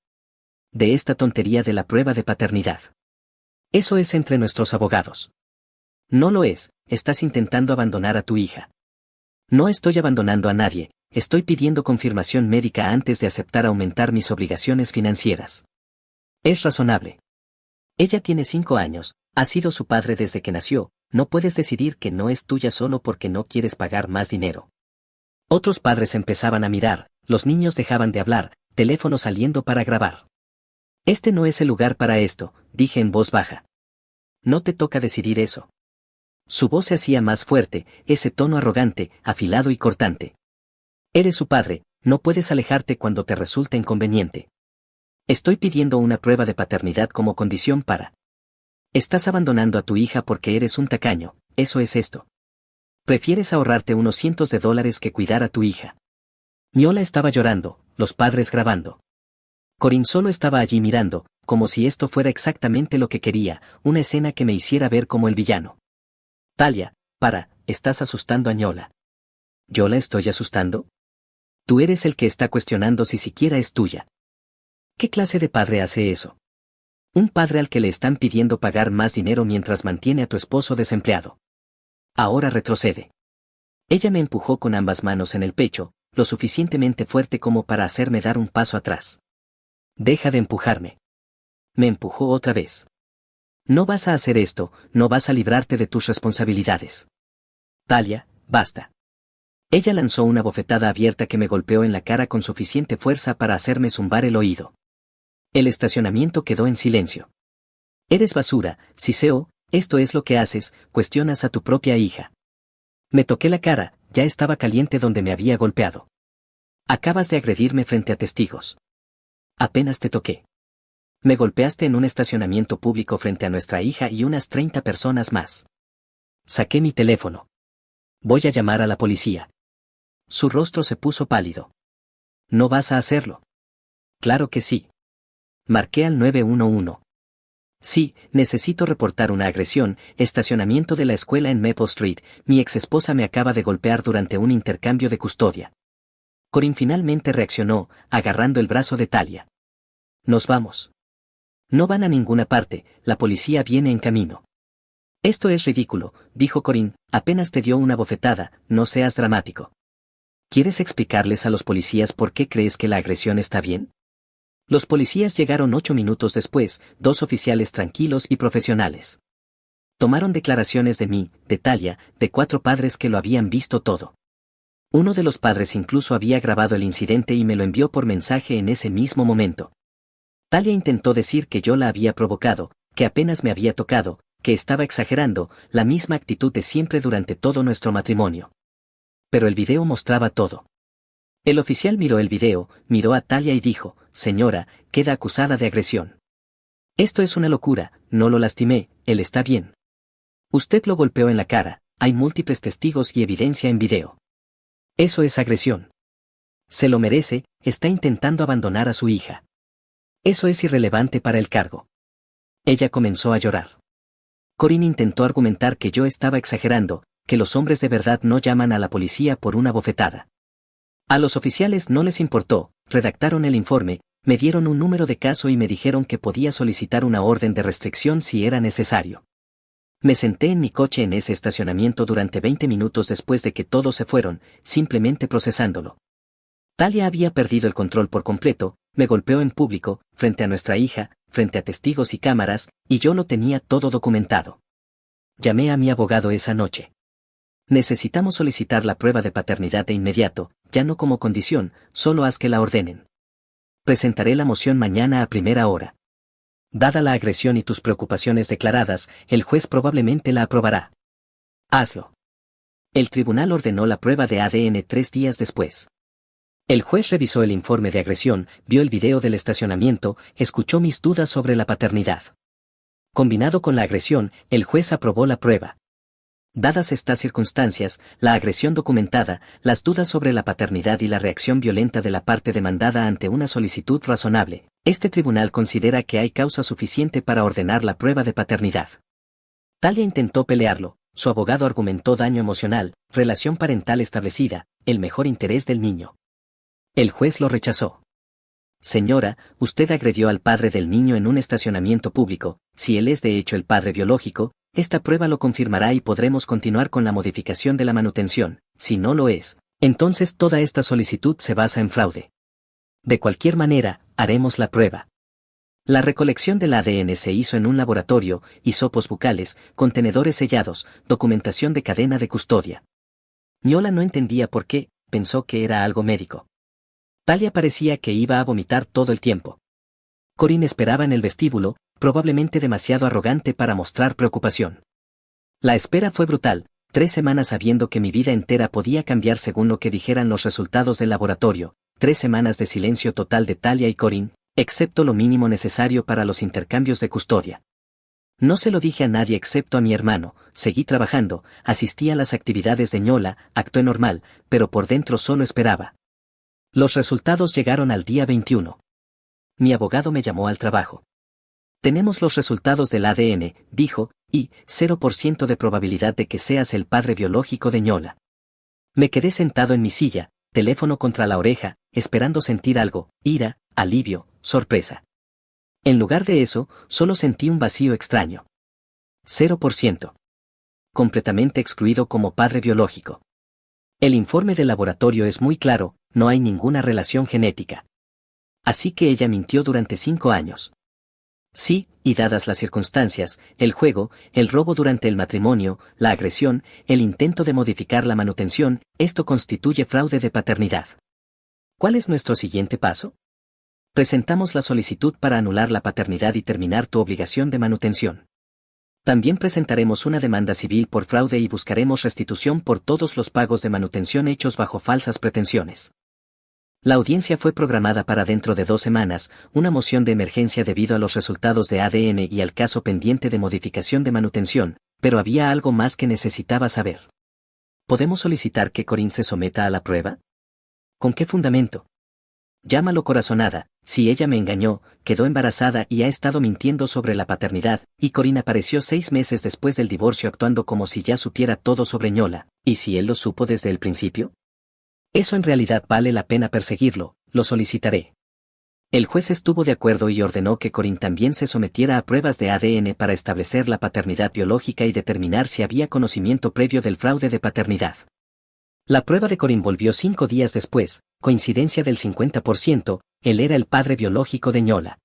De esta tontería de la prueba de paternidad. Eso es entre nuestros abogados. No lo es, estás intentando abandonar a tu hija. No estoy abandonando a nadie, estoy pidiendo confirmación médica antes de aceptar aumentar mis obligaciones financieras. Es razonable. Ella tiene 5 años, ha sido su padre desde que nació, no puedes decidir que no es tuya solo porque no quieres pagar más dinero. Otros padres empezaban a mirar, los niños dejaban de hablar, teléfono saliendo para grabar. Este no es el lugar para esto, dije en voz baja. No te toca decidir eso. Su voz se hacía más fuerte, ese tono arrogante, afilado y cortante. Eres su padre, no puedes alejarte cuando te resulte inconveniente. Estoy pidiendo una prueba de paternidad como condición para. Estás abandonando a tu hija porque eres un tacaño, eso es esto. Prefieres ahorrarte unos cientos de dólares que cuidar a tu hija. Ñola estaba llorando, los padres grabando. Corín solo estaba allí mirando, como si esto fuera exactamente lo que quería, una escena que me hiciera ver como el villano. Talia, estás asustando a Ñola. ¿Yo la estoy asustando? Tú eres el que está cuestionando si siquiera es tuya. ¿Qué clase de padre hace eso? Un padre al que le están pidiendo pagar más dinero mientras mantiene a tu esposo desempleado. Ahora retrocede. Ella me empujó con ambas manos en el pecho, lo suficientemente fuerte como para hacerme dar un paso atrás. Deja de empujarme. Me empujó otra vez. No vas a hacer esto, no vas a librarte de tus responsabilidades. Talia, basta. Ella lanzó una bofetada abierta que me golpeó en la cara con suficiente fuerza para hacerme zumbar el oído. El estacionamiento quedó en silencio. Eres basura, Siseo, esto es lo que haces, cuestionas a tu propia hija. Me toqué la cara, ya estaba caliente donde me había golpeado. Acabas de agredirme frente a testigos. Apenas te toqué. Me golpeaste en un estacionamiento público frente a nuestra hija y unas 30 personas más. Saqué mi teléfono. Voy a llamar a la policía. Su rostro se puso pálido. ¿No vas a hacerlo? Claro que sí. Marqué al 911. Sí, necesito reportar una agresión, estacionamiento de la escuela en Maple Street, mi exesposa me acaba de golpear durante un intercambio de custodia. Corín finalmente reaccionó, agarrando el brazo de Talia. Nos vamos. No van a ninguna parte, la policía viene en camino. Esto es ridículo, dijo Corín, apenas te dio una bofetada, no seas dramático. ¿Quieres explicarles a los policías por qué crees que la agresión está bien? Los policías llegaron 8 minutos después, 2 oficiales tranquilos y profesionales. Tomaron declaraciones de mí, de Talia, de 4 padres que lo habían visto todo. Uno de los padres incluso había grabado el incidente y me lo envió por mensaje en ese mismo momento. Talia intentó decir que yo la había provocado, que apenas me había tocado, que estaba exagerando, la misma actitud de siempre durante todo nuestro matrimonio. Pero el video mostraba todo. El oficial miró el video, miró a Talia y dijo, señora, queda acusada de agresión. Esto es una locura, no lo lastimé, él está bien. Usted lo golpeó en la cara, hay múltiples testigos y evidencia en video. Eso es agresión. Se lo merece, está intentando abandonar a su hija. Eso es irrelevante para el cargo. Ella comenzó a llorar. Corín intentó argumentar que yo estaba exagerando, que los hombres de verdad no llaman a la policía por una bofetada. A los oficiales no les importó, redactaron el informe, me dieron un número de caso y me dijeron que podía solicitar una orden de restricción si era necesario. Me senté en mi coche en ese estacionamiento durante 20 minutos después de que todos se fueron, simplemente procesándolo. Talia había perdido el control por completo, me golpeó en público, frente a nuestra hija, frente a testigos y cámaras, y yo lo tenía todo documentado. Llamé a mi abogado esa noche. Necesitamos solicitar la prueba de paternidad de inmediato, ya no como condición, solo haz que la ordenen. Presentaré la moción mañana a primera hora. Dada la agresión y tus preocupaciones declaradas, el juez probablemente la aprobará. Hazlo. El tribunal ordenó la prueba de ADN 3 días después. El juez revisó el informe de agresión, vio el video del estacionamiento, escuchó mis dudas sobre la paternidad. Combinado con la agresión, el juez aprobó la prueba. Dadas estas circunstancias, la agresión documentada, las dudas sobre la paternidad y la reacción violenta de la parte demandada ante una solicitud razonable, este tribunal considera que hay causa suficiente para ordenar la prueba de paternidad. Talia intentó pelearlo, su abogado argumentó daño emocional, relación parental establecida, el mejor interés del niño. El juez lo rechazó. Señora, usted agredió al padre del niño en un estacionamiento público, si él es de hecho el padre biológico, esta prueba lo confirmará y podremos continuar con la modificación de la manutención, si no lo es, entonces toda esta solicitud se basa en fraude. De cualquier manera, haremos la prueba. La recolección del ADN se hizo en un laboratorio, hisopos bucales, contenedores sellados, documentación de cadena de custodia. Ñola no entendía por qué, pensó que era algo médico. Talia parecía que iba a vomitar todo el tiempo. Corinne esperaba en el vestíbulo, probablemente demasiado arrogante para mostrar preocupación. La espera fue brutal, 3 semanas sabiendo que mi vida entera podía cambiar según lo que dijeran los resultados del laboratorio, 3 semanas de silencio total de Talia y Corinne, excepto lo mínimo necesario para los intercambios de custodia. No se lo dije a nadie excepto a mi hermano, seguí trabajando, asistí a las actividades de Ñola, actué normal, pero por dentro solo esperaba. Los resultados llegaron al día 21. Mi abogado me llamó al trabajo. Tenemos los resultados del ADN, dijo, y 0% de probabilidad de que seas el padre biológico de Ñola. Me quedé sentado en mi silla, teléfono contra la oreja, esperando sentir algo, ira, alivio, sorpresa. En lugar de eso, solo sentí un vacío extraño. 0%. Completamente excluido como padre biológico. El informe del laboratorio es muy claro, no hay ninguna relación genética. Así que ella mintió durante 5 años. Sí, y dadas las circunstancias, el juego, el robo durante el matrimonio, la agresión, el intento de modificar la manutención, esto constituye fraude de paternidad. ¿Cuál es nuestro siguiente paso? Presentamos la solicitud para anular la paternidad y terminar tu obligación de manutención. También presentaremos una demanda civil por fraude y buscaremos restitución por todos los pagos de manutención hechos bajo falsas pretensiones. La audiencia fue programada para dentro de 2 semanas, una moción de emergencia debido a los resultados de ADN y al caso pendiente de modificación de manutención, pero había algo más que necesitaba saber. ¿Podemos solicitar que Corinne se someta a la prueba? ¿Con qué fundamento? Llámalo corazonada, si ella me engañó, quedó embarazada y ha estado mintiendo sobre la paternidad, y Corinne apareció 6 meses después del divorcio actuando como si ya supiera todo sobre Ñola, ¿y si él lo supo desde el principio? Eso en realidad vale la pena perseguirlo, lo solicitaré. El juez estuvo de acuerdo y ordenó que Corinne también se sometiera a pruebas de ADN para establecer la paternidad biológica y determinar si había conocimiento previo del fraude de paternidad. La prueba de Corinne volvió 5 días después, coincidencia del 50%, él era el padre biológico de Ñola.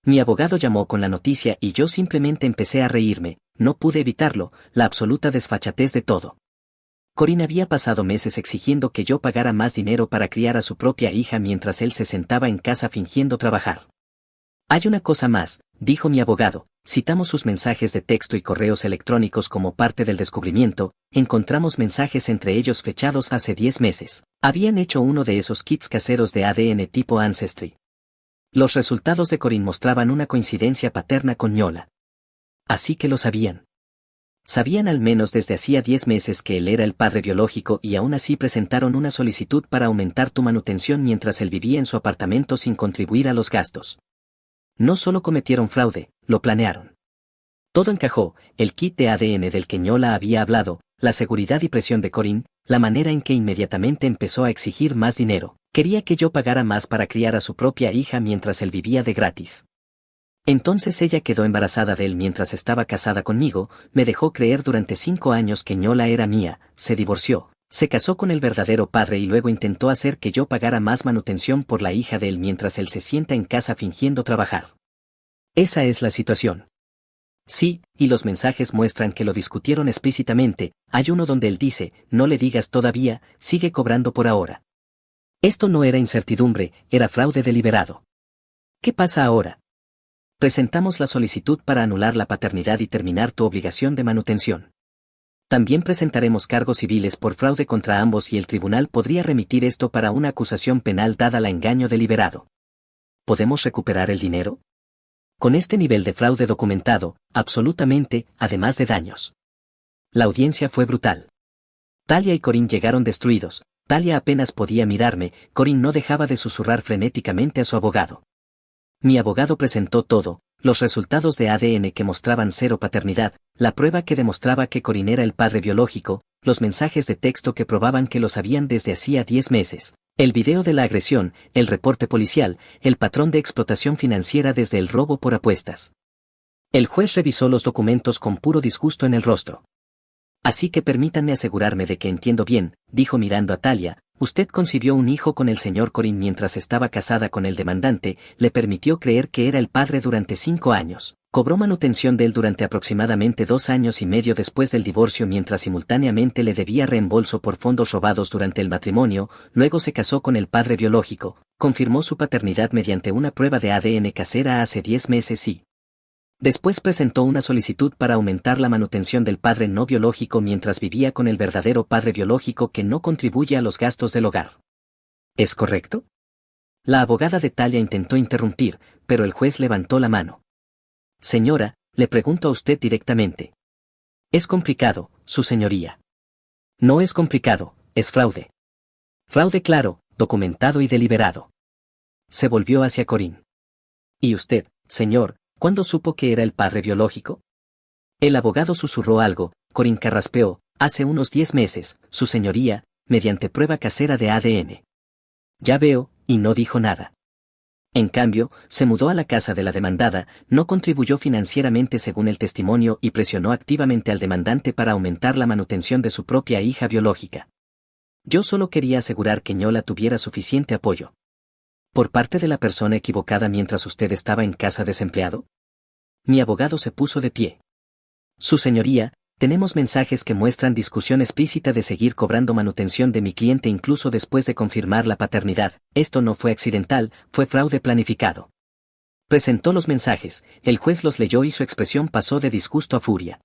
Mi abogado llamó con la noticia y yo simplemente empecé a reírme, no pude evitarlo, la absoluta desfachatez de todo. Corinne había pasado meses exigiendo que yo pagara más dinero para criar a su propia hija mientras él se sentaba en casa fingiendo trabajar. Hay una cosa más, dijo mi abogado, citamos sus mensajes de texto y correos electrónicos como parte del descubrimiento, encontramos mensajes entre ellos fechados hace 10 meses. Habían hecho uno de esos kits caseros de ADN tipo Ancestry. Los resultados de Corinne mostraban una coincidencia paterna con Ñola. Así que lo sabían. Sabían al menos desde hacía 10 meses que él era el padre biológico y aún así presentaron una solicitud para aumentar tu manutención mientras él vivía en su apartamento sin contribuir a los gastos. No solo cometieron fraude, lo planearon. Todo encajó, el kit de ADN del que Ñola había hablado, la seguridad y presión de Corinne, la manera en que inmediatamente empezó a exigir más dinero, quería que yo pagara más para criar a su propia hija mientras él vivía de gratis. Entonces ella quedó embarazada de él mientras estaba casada conmigo, me dejó creer durante 5 años que Ñola era mía, se divorció, se casó con el verdadero padre y luego intentó hacer que yo pagara más manutención por la hija de él mientras él se sienta en casa fingiendo trabajar. Esa es la situación. Sí, y los mensajes muestran que lo discutieron explícitamente, hay uno donde él dice, no le digas todavía, sigue cobrando por ahora. Esto no era incertidumbre, era fraude deliberado. ¿Qué pasa ahora? Presentamos la solicitud para anular la paternidad y terminar tu obligación de manutención. También presentaremos cargos civiles por fraude contra ambos y el tribunal podría remitir esto para una acusación penal dada la engaño deliberado. ¿Podemos recuperar el dinero? Con este nivel de fraude documentado, absolutamente, además de daños. La audiencia fue brutal. Talia y Corín llegaron destruidos, Talia apenas podía mirarme, Corín no dejaba de susurrar frenéticamente a su abogado. Mi abogado presentó todo, los resultados de ADN que mostraban cero paternidad, la prueba que demostraba que Corín era el padre biológico, los mensajes de texto que probaban que lo sabían desde hacía 10 meses, el video de la agresión, el reporte policial, el patrón de explotación financiera desde el robo por apuestas. El juez revisó los documentos con puro disgusto en el rostro. Así que permítanme asegurarme de que entiendo bien, dijo mirando a Talia, usted concibió un hijo con el señor Corín mientras estaba casada con el demandante, le permitió creer que era el padre durante 5 años, cobró manutención de él durante aproximadamente 2 años y medio después del divorcio mientras simultáneamente le debía reembolso por fondos robados durante el matrimonio, luego se casó con el padre biológico, confirmó su paternidad mediante una prueba de ADN casera hace 10 meses y después presentó una solicitud para aumentar la manutención del padre no biológico mientras vivía con el verdadero padre biológico que no contribuye a los gastos del hogar. ¿Es correcto? La abogada de Talia intentó interrumpir, pero el juez levantó la mano. Señora, le pregunto a usted directamente. Es complicado, su señoría. No es complicado, es fraude. Fraude claro, documentado y deliberado. Se volvió hacia Corín. ¿Y usted, señor, cuándo supo que era el padre biológico? El abogado susurró algo, Corín carraspeó, hace unos 10 meses, su señoría, mediante prueba casera de ADN. Ya veo, y no dijo nada. En cambio, se mudó a la casa de la demandada, no contribuyó financieramente según el testimonio y presionó activamente al demandante para aumentar la manutención de su propia hija biológica. Yo solo quería asegurar que Ñola tuviera suficiente apoyo. ¿Por parte de la persona equivocada mientras usted estaba en casa desempleado? Mi abogado se puso de pie. Su señoría, tenemos mensajes que muestran discusión explícita de seguir cobrando manutención de mi cliente incluso después de confirmar la paternidad, esto no fue accidental, fue fraude planificado. Presentó los mensajes, el juez los leyó y su expresión pasó de disgusto a furia.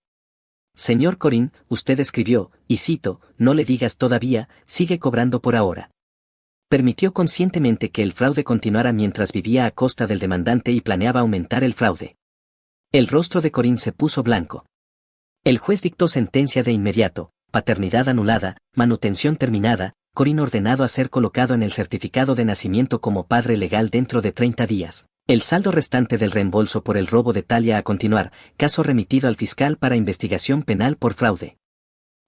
Señor Corín, usted escribió, y cito, no le digas todavía, sigue cobrando por ahora. Permitió conscientemente que el fraude continuara mientras vivía a costa del demandante y planeaba aumentar el fraude. El rostro de Corín se puso blanco. El juez dictó sentencia de inmediato, paternidad anulada, manutención terminada, Corín ordenado a ser colocado en el certificado de nacimiento como padre legal dentro de 30 días. El saldo restante del reembolso por el robo de Talia a continuar, caso remitido al fiscal para investigación penal por fraude.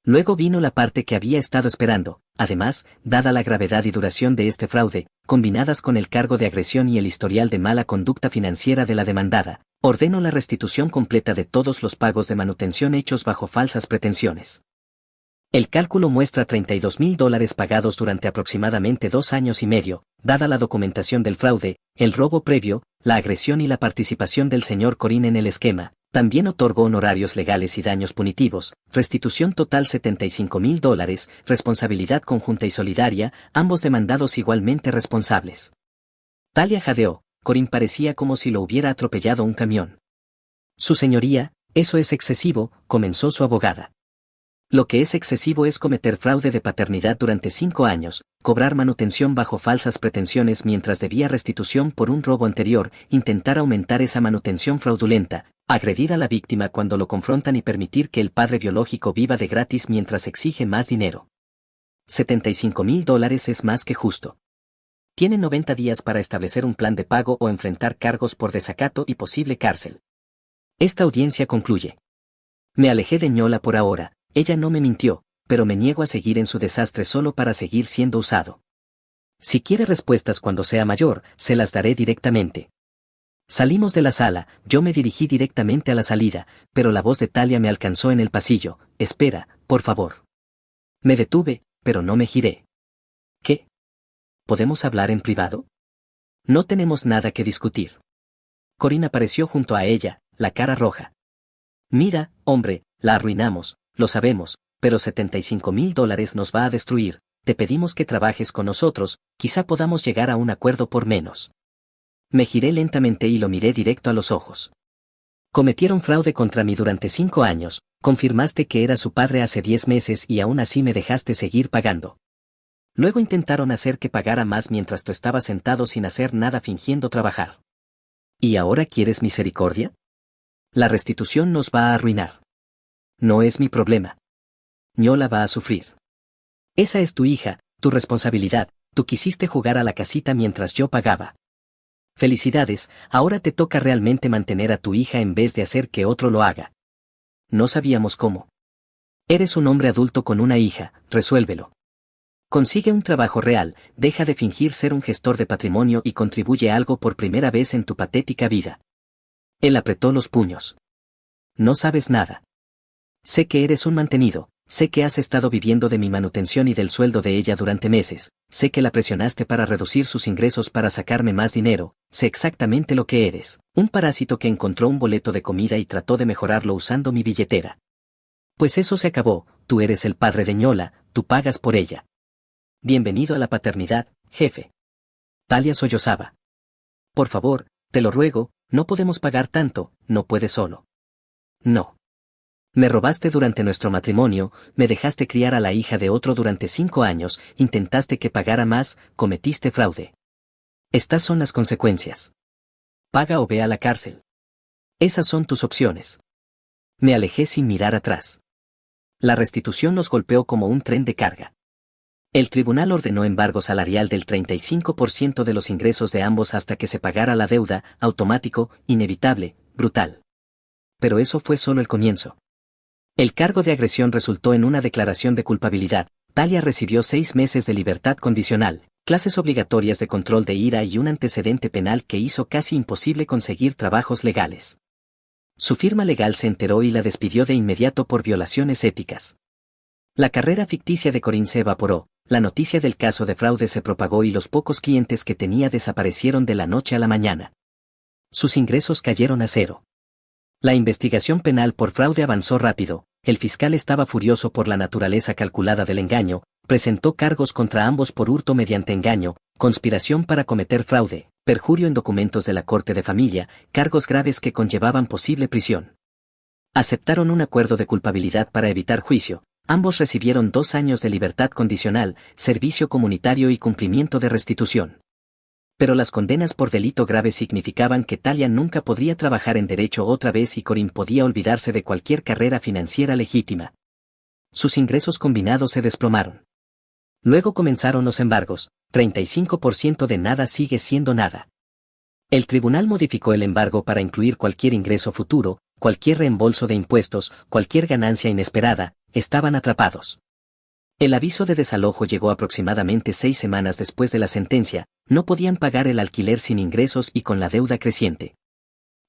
Luego vino la parte que había estado esperando, además, dada la gravedad y duración de este fraude, combinadas con el cargo de agresión y el historial de mala conducta financiera de la demandada, ordeno la restitución completa de todos los pagos de manutención hechos bajo falsas pretensiones. El cálculo muestra $32,000 pagados durante aproximadamente 2 años y medio, dada la documentación del fraude, el robo previo, la agresión y la participación del señor Corín en el esquema. También otorgó honorarios legales y daños punitivos, restitución total $75,000, responsabilidad conjunta y solidaria, ambos demandados igualmente responsables. Talia jadeó, Corín parecía como si lo hubiera atropellado un camión. Su señoría, eso es excesivo, comenzó su abogada. Lo que es excesivo es cometer fraude de paternidad durante 5 años, cobrar manutención bajo falsas pretensiones mientras debía restitución por un robo anterior, intentar aumentar esa manutención fraudulenta, agredir a la víctima cuando lo confrontan y permitir que el padre biológico viva de gratis mientras exige más dinero. $75,000 es más que justo. Tiene 90 días para establecer un plan de pago o enfrentar cargos por desacato y posible cárcel. Esta audiencia concluye. Me alejé de Ñola por ahora, ella no me mintió, pero me niego a seguir en su desastre solo para seguir siendo usado. Si quiere respuestas cuando sea mayor, se las daré directamente. Salimos de la sala, yo me dirigí directamente a la salida, pero la voz de Talia me alcanzó en el pasillo. Espera, por favor. Me detuve, pero no me giré. ¿Qué? ¿Podemos hablar en privado? No tenemos nada que discutir. Corinne apareció junto a ella, la cara roja. Mira, hombre, la arruinamos, lo sabemos, pero $75,000 nos va a destruir. Te pedimos que trabajes con nosotros, quizá podamos llegar a un acuerdo por menos. Me giré lentamente y lo miré directo a los ojos. Cometieron fraude contra mí durante 5 años, confirmaste que era su padre hace 10 meses y aún así me dejaste seguir pagando. Luego intentaron hacer que pagara más mientras tú estabas sentado sin hacer nada fingiendo trabajar. ¿Y ahora quieres misericordia? La restitución nos va a arruinar. No es mi problema. Ñola va a sufrir. Esa es tu hija, tu responsabilidad, tú quisiste jugar a la casita mientras yo pagaba. Felicidades, ahora te toca realmente mantener a tu hija en vez de hacer que otro lo haga. No sabíamos cómo. Eres un hombre adulto con una hija, resuélvelo. Consigue un trabajo real, deja de fingir ser un gestor de patrimonio y contribuye algo por primera vez en tu patética vida. Él apretó los puños. No sabes nada. Sé que eres un mantenido, sé que has estado viviendo de mi manutención y del sueldo de ella durante meses, sé que la presionaste para reducir sus ingresos para sacarme más dinero, sé exactamente lo que eres, un parásito que encontró un boleto de comida y trató de mejorarlo usando mi billetera. Pues eso se acabó, tú eres el padre de Ñola, tú pagas por ella. Bienvenido a la paternidad, jefe. Talia sollozaba. Por favor, te lo ruego, no podemos pagar tanto, no puedes solo. No. Me robaste durante nuestro matrimonio, me dejaste criar a la hija de otro durante 5 años, intentaste que pagara más, cometiste fraude. Estas son las consecuencias. Paga o ve a la cárcel. Esas son tus opciones. Me alejé sin mirar atrás. La restitución nos golpeó como un tren de carga. El tribunal ordenó embargo salarial del 35% de los ingresos de ambos hasta que se pagara la deuda, automático, inevitable, brutal. Pero eso fue solo el comienzo. El cargo de agresión resultó en una declaración de culpabilidad. Talia recibió 6 meses de libertad condicional, clases obligatorias de control de ira y un antecedente penal que hizo casi imposible conseguir trabajos legales. Su firma legal se enteró y la despidió de inmediato por violaciones éticas. La carrera ficticia de Corinne se evaporó, la noticia del caso de fraude se propagó y los pocos clientes que tenía desaparecieron de la noche a la mañana. Sus ingresos cayeron a cero. La investigación penal por fraude avanzó rápido, el fiscal estaba furioso por la naturaleza calculada del engaño, presentó cargos contra ambos por hurto mediante engaño, conspiración para cometer fraude, perjurio en documentos de la Corte de Familia, cargos graves que conllevaban posible prisión. Aceptaron un acuerdo de culpabilidad para evitar juicio, ambos recibieron 2 años de libertad condicional, servicio comunitario y cumplimiento de restitución. Pero las condenas por delito grave significaban que Talia nunca podría trabajar en derecho otra vez y Corinne podía olvidarse de cualquier carrera financiera legítima. Sus ingresos combinados se desplomaron. Luego comenzaron los embargos, 35% de nada sigue siendo nada. El tribunal modificó el embargo para incluir cualquier ingreso futuro, cualquier reembolso de impuestos, cualquier ganancia inesperada, estaban atrapados. El aviso de desalojo llegó aproximadamente 6 semanas después de la sentencia, no podían pagar el alquiler sin ingresos y con la deuda creciente.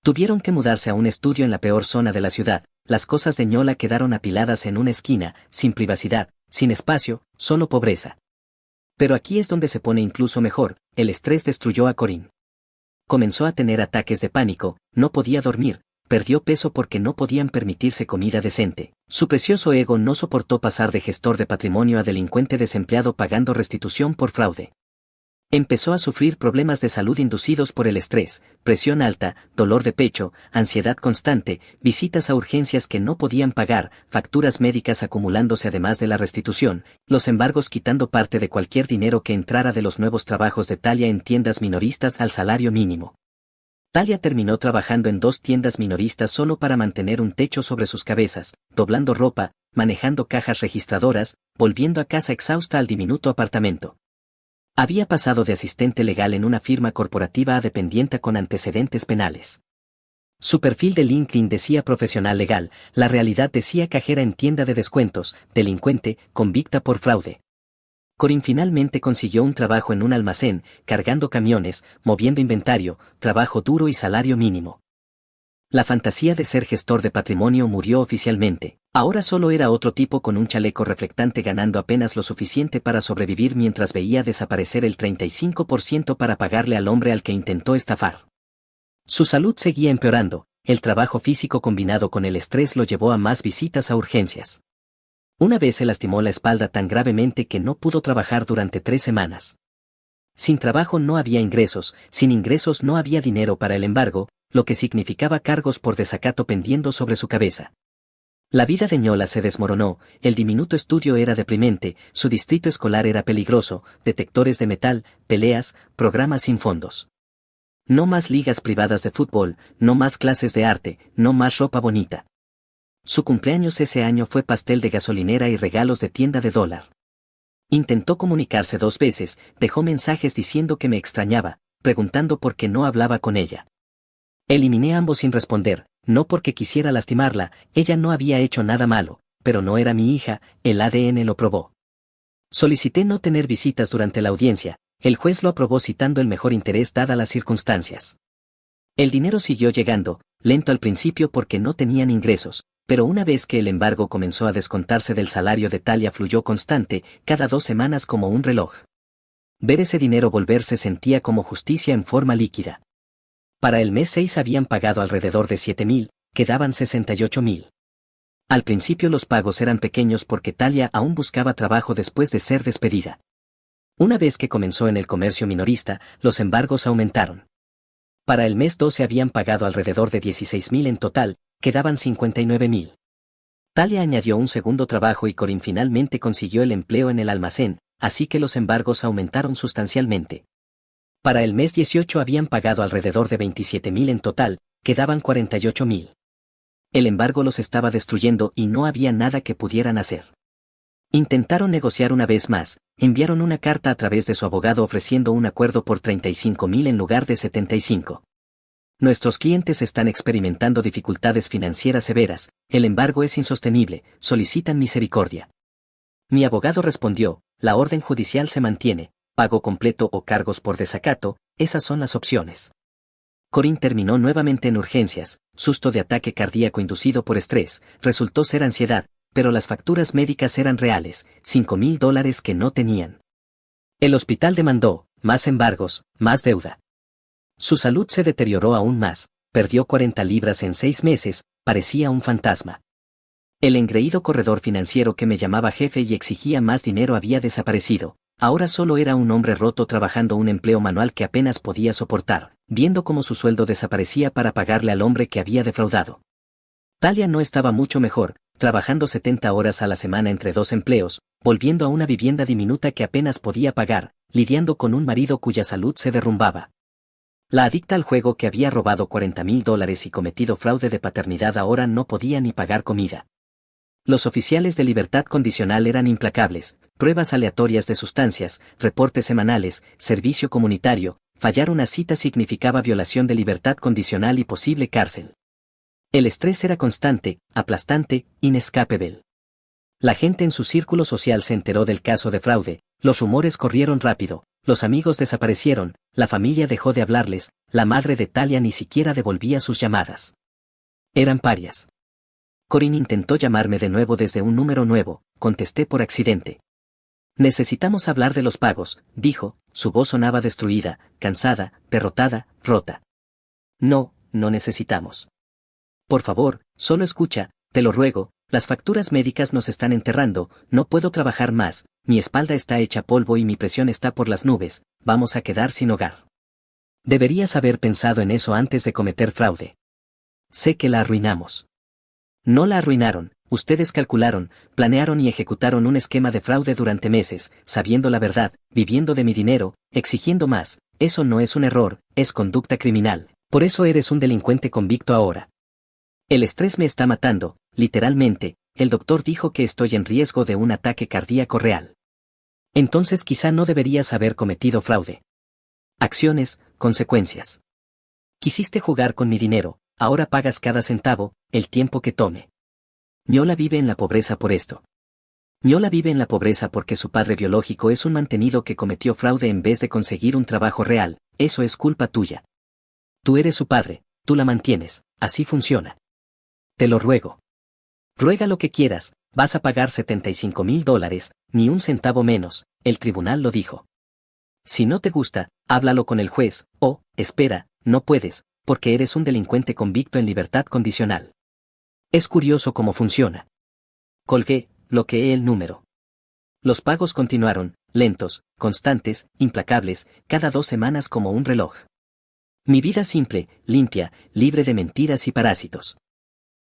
Tuvieron que mudarse a un estudio en la peor zona de la ciudad, las cosas de Ñola quedaron apiladas en una esquina, sin privacidad, sin espacio, solo pobreza. Pero aquí es donde se pone incluso mejor, el estrés destruyó a Corinne. Comenzó a tener ataques de pánico, no podía dormir, perdió peso porque no podían permitirse comida decente. Su precioso ego no soportó pasar de gestor de patrimonio a delincuente desempleado pagando restitución por fraude. Empezó a sufrir problemas de salud inducidos por el estrés, presión alta, dolor de pecho, ansiedad constante, visitas a urgencias que no podían pagar, facturas médicas acumulándose además de la restitución, los embargos quitando parte de cualquier dinero que entrara de los nuevos trabajos de Talia en tiendas minoristas al salario mínimo. Talia terminó trabajando en 2 tiendas minoristas solo para mantener un techo sobre sus cabezas, doblando ropa, manejando cajas registradoras, volviendo a casa exhausta al diminuto apartamento. Había pasado de asistente legal en una firma corporativa a dependienta con antecedentes penales. Su perfil de LinkedIn decía profesional legal, la realidad decía cajera en tienda de descuentos, delincuente, convicta por fraude. Corín finalmente consiguió un trabajo en un almacén, cargando camiones, moviendo inventario, trabajo duro y salario mínimo. La fantasía de ser gestor de patrimonio murió oficialmente. Ahora solo era otro tipo con un chaleco reflectante ganando apenas lo suficiente para sobrevivir mientras veía desaparecer el 35% para pagarle al hombre al que intentó estafar. Su salud seguía empeorando, el trabajo físico combinado con el estrés lo llevó a más visitas a urgencias. Una vez se lastimó la espalda tan gravemente que no pudo trabajar durante 3 semanas. Sin trabajo no había ingresos, sin ingresos no había dinero para el embargo, lo que significaba cargos por desacato pendiendo sobre su cabeza. La vida de Ñola se desmoronó, el diminuto estudio era deprimente, su distrito escolar era peligroso, detectores de metal, peleas, programas sin fondos. No más ligas privadas de fútbol, no más clases de arte, no más ropa bonita. Su cumpleaños ese año fue pastel de gasolinera y regalos de tienda de dólar. Intentó comunicarse 2 veces, dejó mensajes diciendo que me extrañaba, preguntando por qué no hablaba con ella. Eliminé ambos sin responder, no porque quisiera lastimarla, ella no había hecho nada malo, pero no era mi hija, el ADN lo probó. Solicité no tener visitas durante la audiencia, el juez lo aprobó citando el mejor interés dadas las circunstancias. El dinero siguió llegando, lento al principio porque no tenían ingresos, pero una vez que el embargo comenzó a descontarse del salario de Talia fluyó constante, cada 2 semanas como un reloj. Ver ese dinero volver se sentía como justicia en forma líquida. Para el mes 6 habían pagado alrededor de 7.000, quedaban 68.000. Al principio los pagos eran pequeños porque Talia aún buscaba trabajo después de ser despedida. Una vez que comenzó en el comercio minorista, los embargos aumentaron. Para el mes 12 habían pagado alrededor de 16.000 en total, quedaban 59.000. Talia añadió un segundo trabajo y Corín finalmente consiguió el empleo en el almacén, así que los embargos aumentaron sustancialmente. Para el mes 18 habían pagado alrededor de 27.000 en total, quedaban 48.000. El embargo los estaba destruyendo y no había nada que pudieran hacer. Intentaron negociar una vez más, enviaron una carta a través de su abogado ofreciendo un acuerdo por 35.000 en lugar de 75. Nuestros clientes están experimentando dificultades financieras severas, el embargo es insostenible, solicitan misericordia. Mi abogado respondió, la orden judicial se mantiene, pago completo o cargos por desacato, esas son las opciones. Corín terminó nuevamente en urgencias, susto de ataque cardíaco inducido por estrés, resultó ser ansiedad, pero las facturas médicas eran reales, $5.000 que no tenían. El hospital demandó, más embargos, más deuda. Su salud se deterioró aún más, perdió 40 libras en 6 meses, parecía un fantasma. El engreído corredor financiero que me llamaba jefe y exigía más dinero había desaparecido, ahora solo era un hombre roto trabajando un empleo manual que apenas podía soportar, viendo cómo su sueldo desaparecía para pagarle al hombre que había defraudado. Talia no estaba mucho mejor, trabajando 70 horas a la semana entre 2 empleos, volviendo a una vivienda diminuta que apenas podía pagar, lidiando con un marido cuya salud se derrumbaba. La adicta al juego que había robado $40.000 y cometido fraude de paternidad ahora no podía ni pagar comida. Los oficiales de libertad condicional eran implacables, pruebas aleatorias de sustancias, reportes semanales, servicio comunitario, fallar una cita significaba violación de libertad condicional y posible cárcel. El estrés era constante, aplastante, inescapable. La gente en su círculo social se enteró del caso de fraude, los rumores corrieron rápido, los amigos desaparecieron, la familia dejó de hablarles, la madre de Talia ni siquiera devolvía sus llamadas. Eran parias. Corín intentó llamarme de nuevo desde un número nuevo, contesté por accidente. Necesitamos hablar de los pagos, dijo, su voz sonaba destruida, cansada, derrotada, rota. No, no necesitamos. Por favor, solo escucha, te lo ruego, las facturas médicas nos están enterrando, no puedo trabajar más, mi espalda está hecha polvo y mi presión está por las nubes, vamos a quedar sin hogar. Deberías haber pensado en eso antes de cometer fraude. Sé que la arruinamos. No la arruinaron, ustedes calcularon, planearon y ejecutaron un esquema de fraude durante meses, sabiendo la verdad, viviendo de mi dinero, exigiendo más, eso no es un error, es conducta criminal, por eso eres un delincuente convicto ahora. El estrés me está matando, literalmente, el doctor dijo que estoy en riesgo de un ataque cardíaco real. Entonces quizá no deberías haber cometido fraude. Acciones, consecuencias. Quisiste jugar con mi dinero, ahora pagas cada centavo, el tiempo que tome. Ñola vive en la pobreza por esto. Ñola vive en la pobreza porque su padre biológico es un mantenido que cometió fraude en vez de conseguir un trabajo real. Eso es culpa tuya. Tú eres su padre, tú la mantienes, así funciona. Te lo ruego. Ruega lo que quieras, vas a pagar $75,000, ni un centavo menos, el tribunal lo dijo. Si no te gusta, háblalo con el juez, o, espera, no puedes, porque eres un delincuente convicto en libertad condicional. Es curioso cómo funciona. Colgué, bloqueé el número. Los pagos continuaron, lentos, constantes, implacables, cada 2 semanas como un reloj. Mi vida simple, limpia, libre de mentiras y parásitos.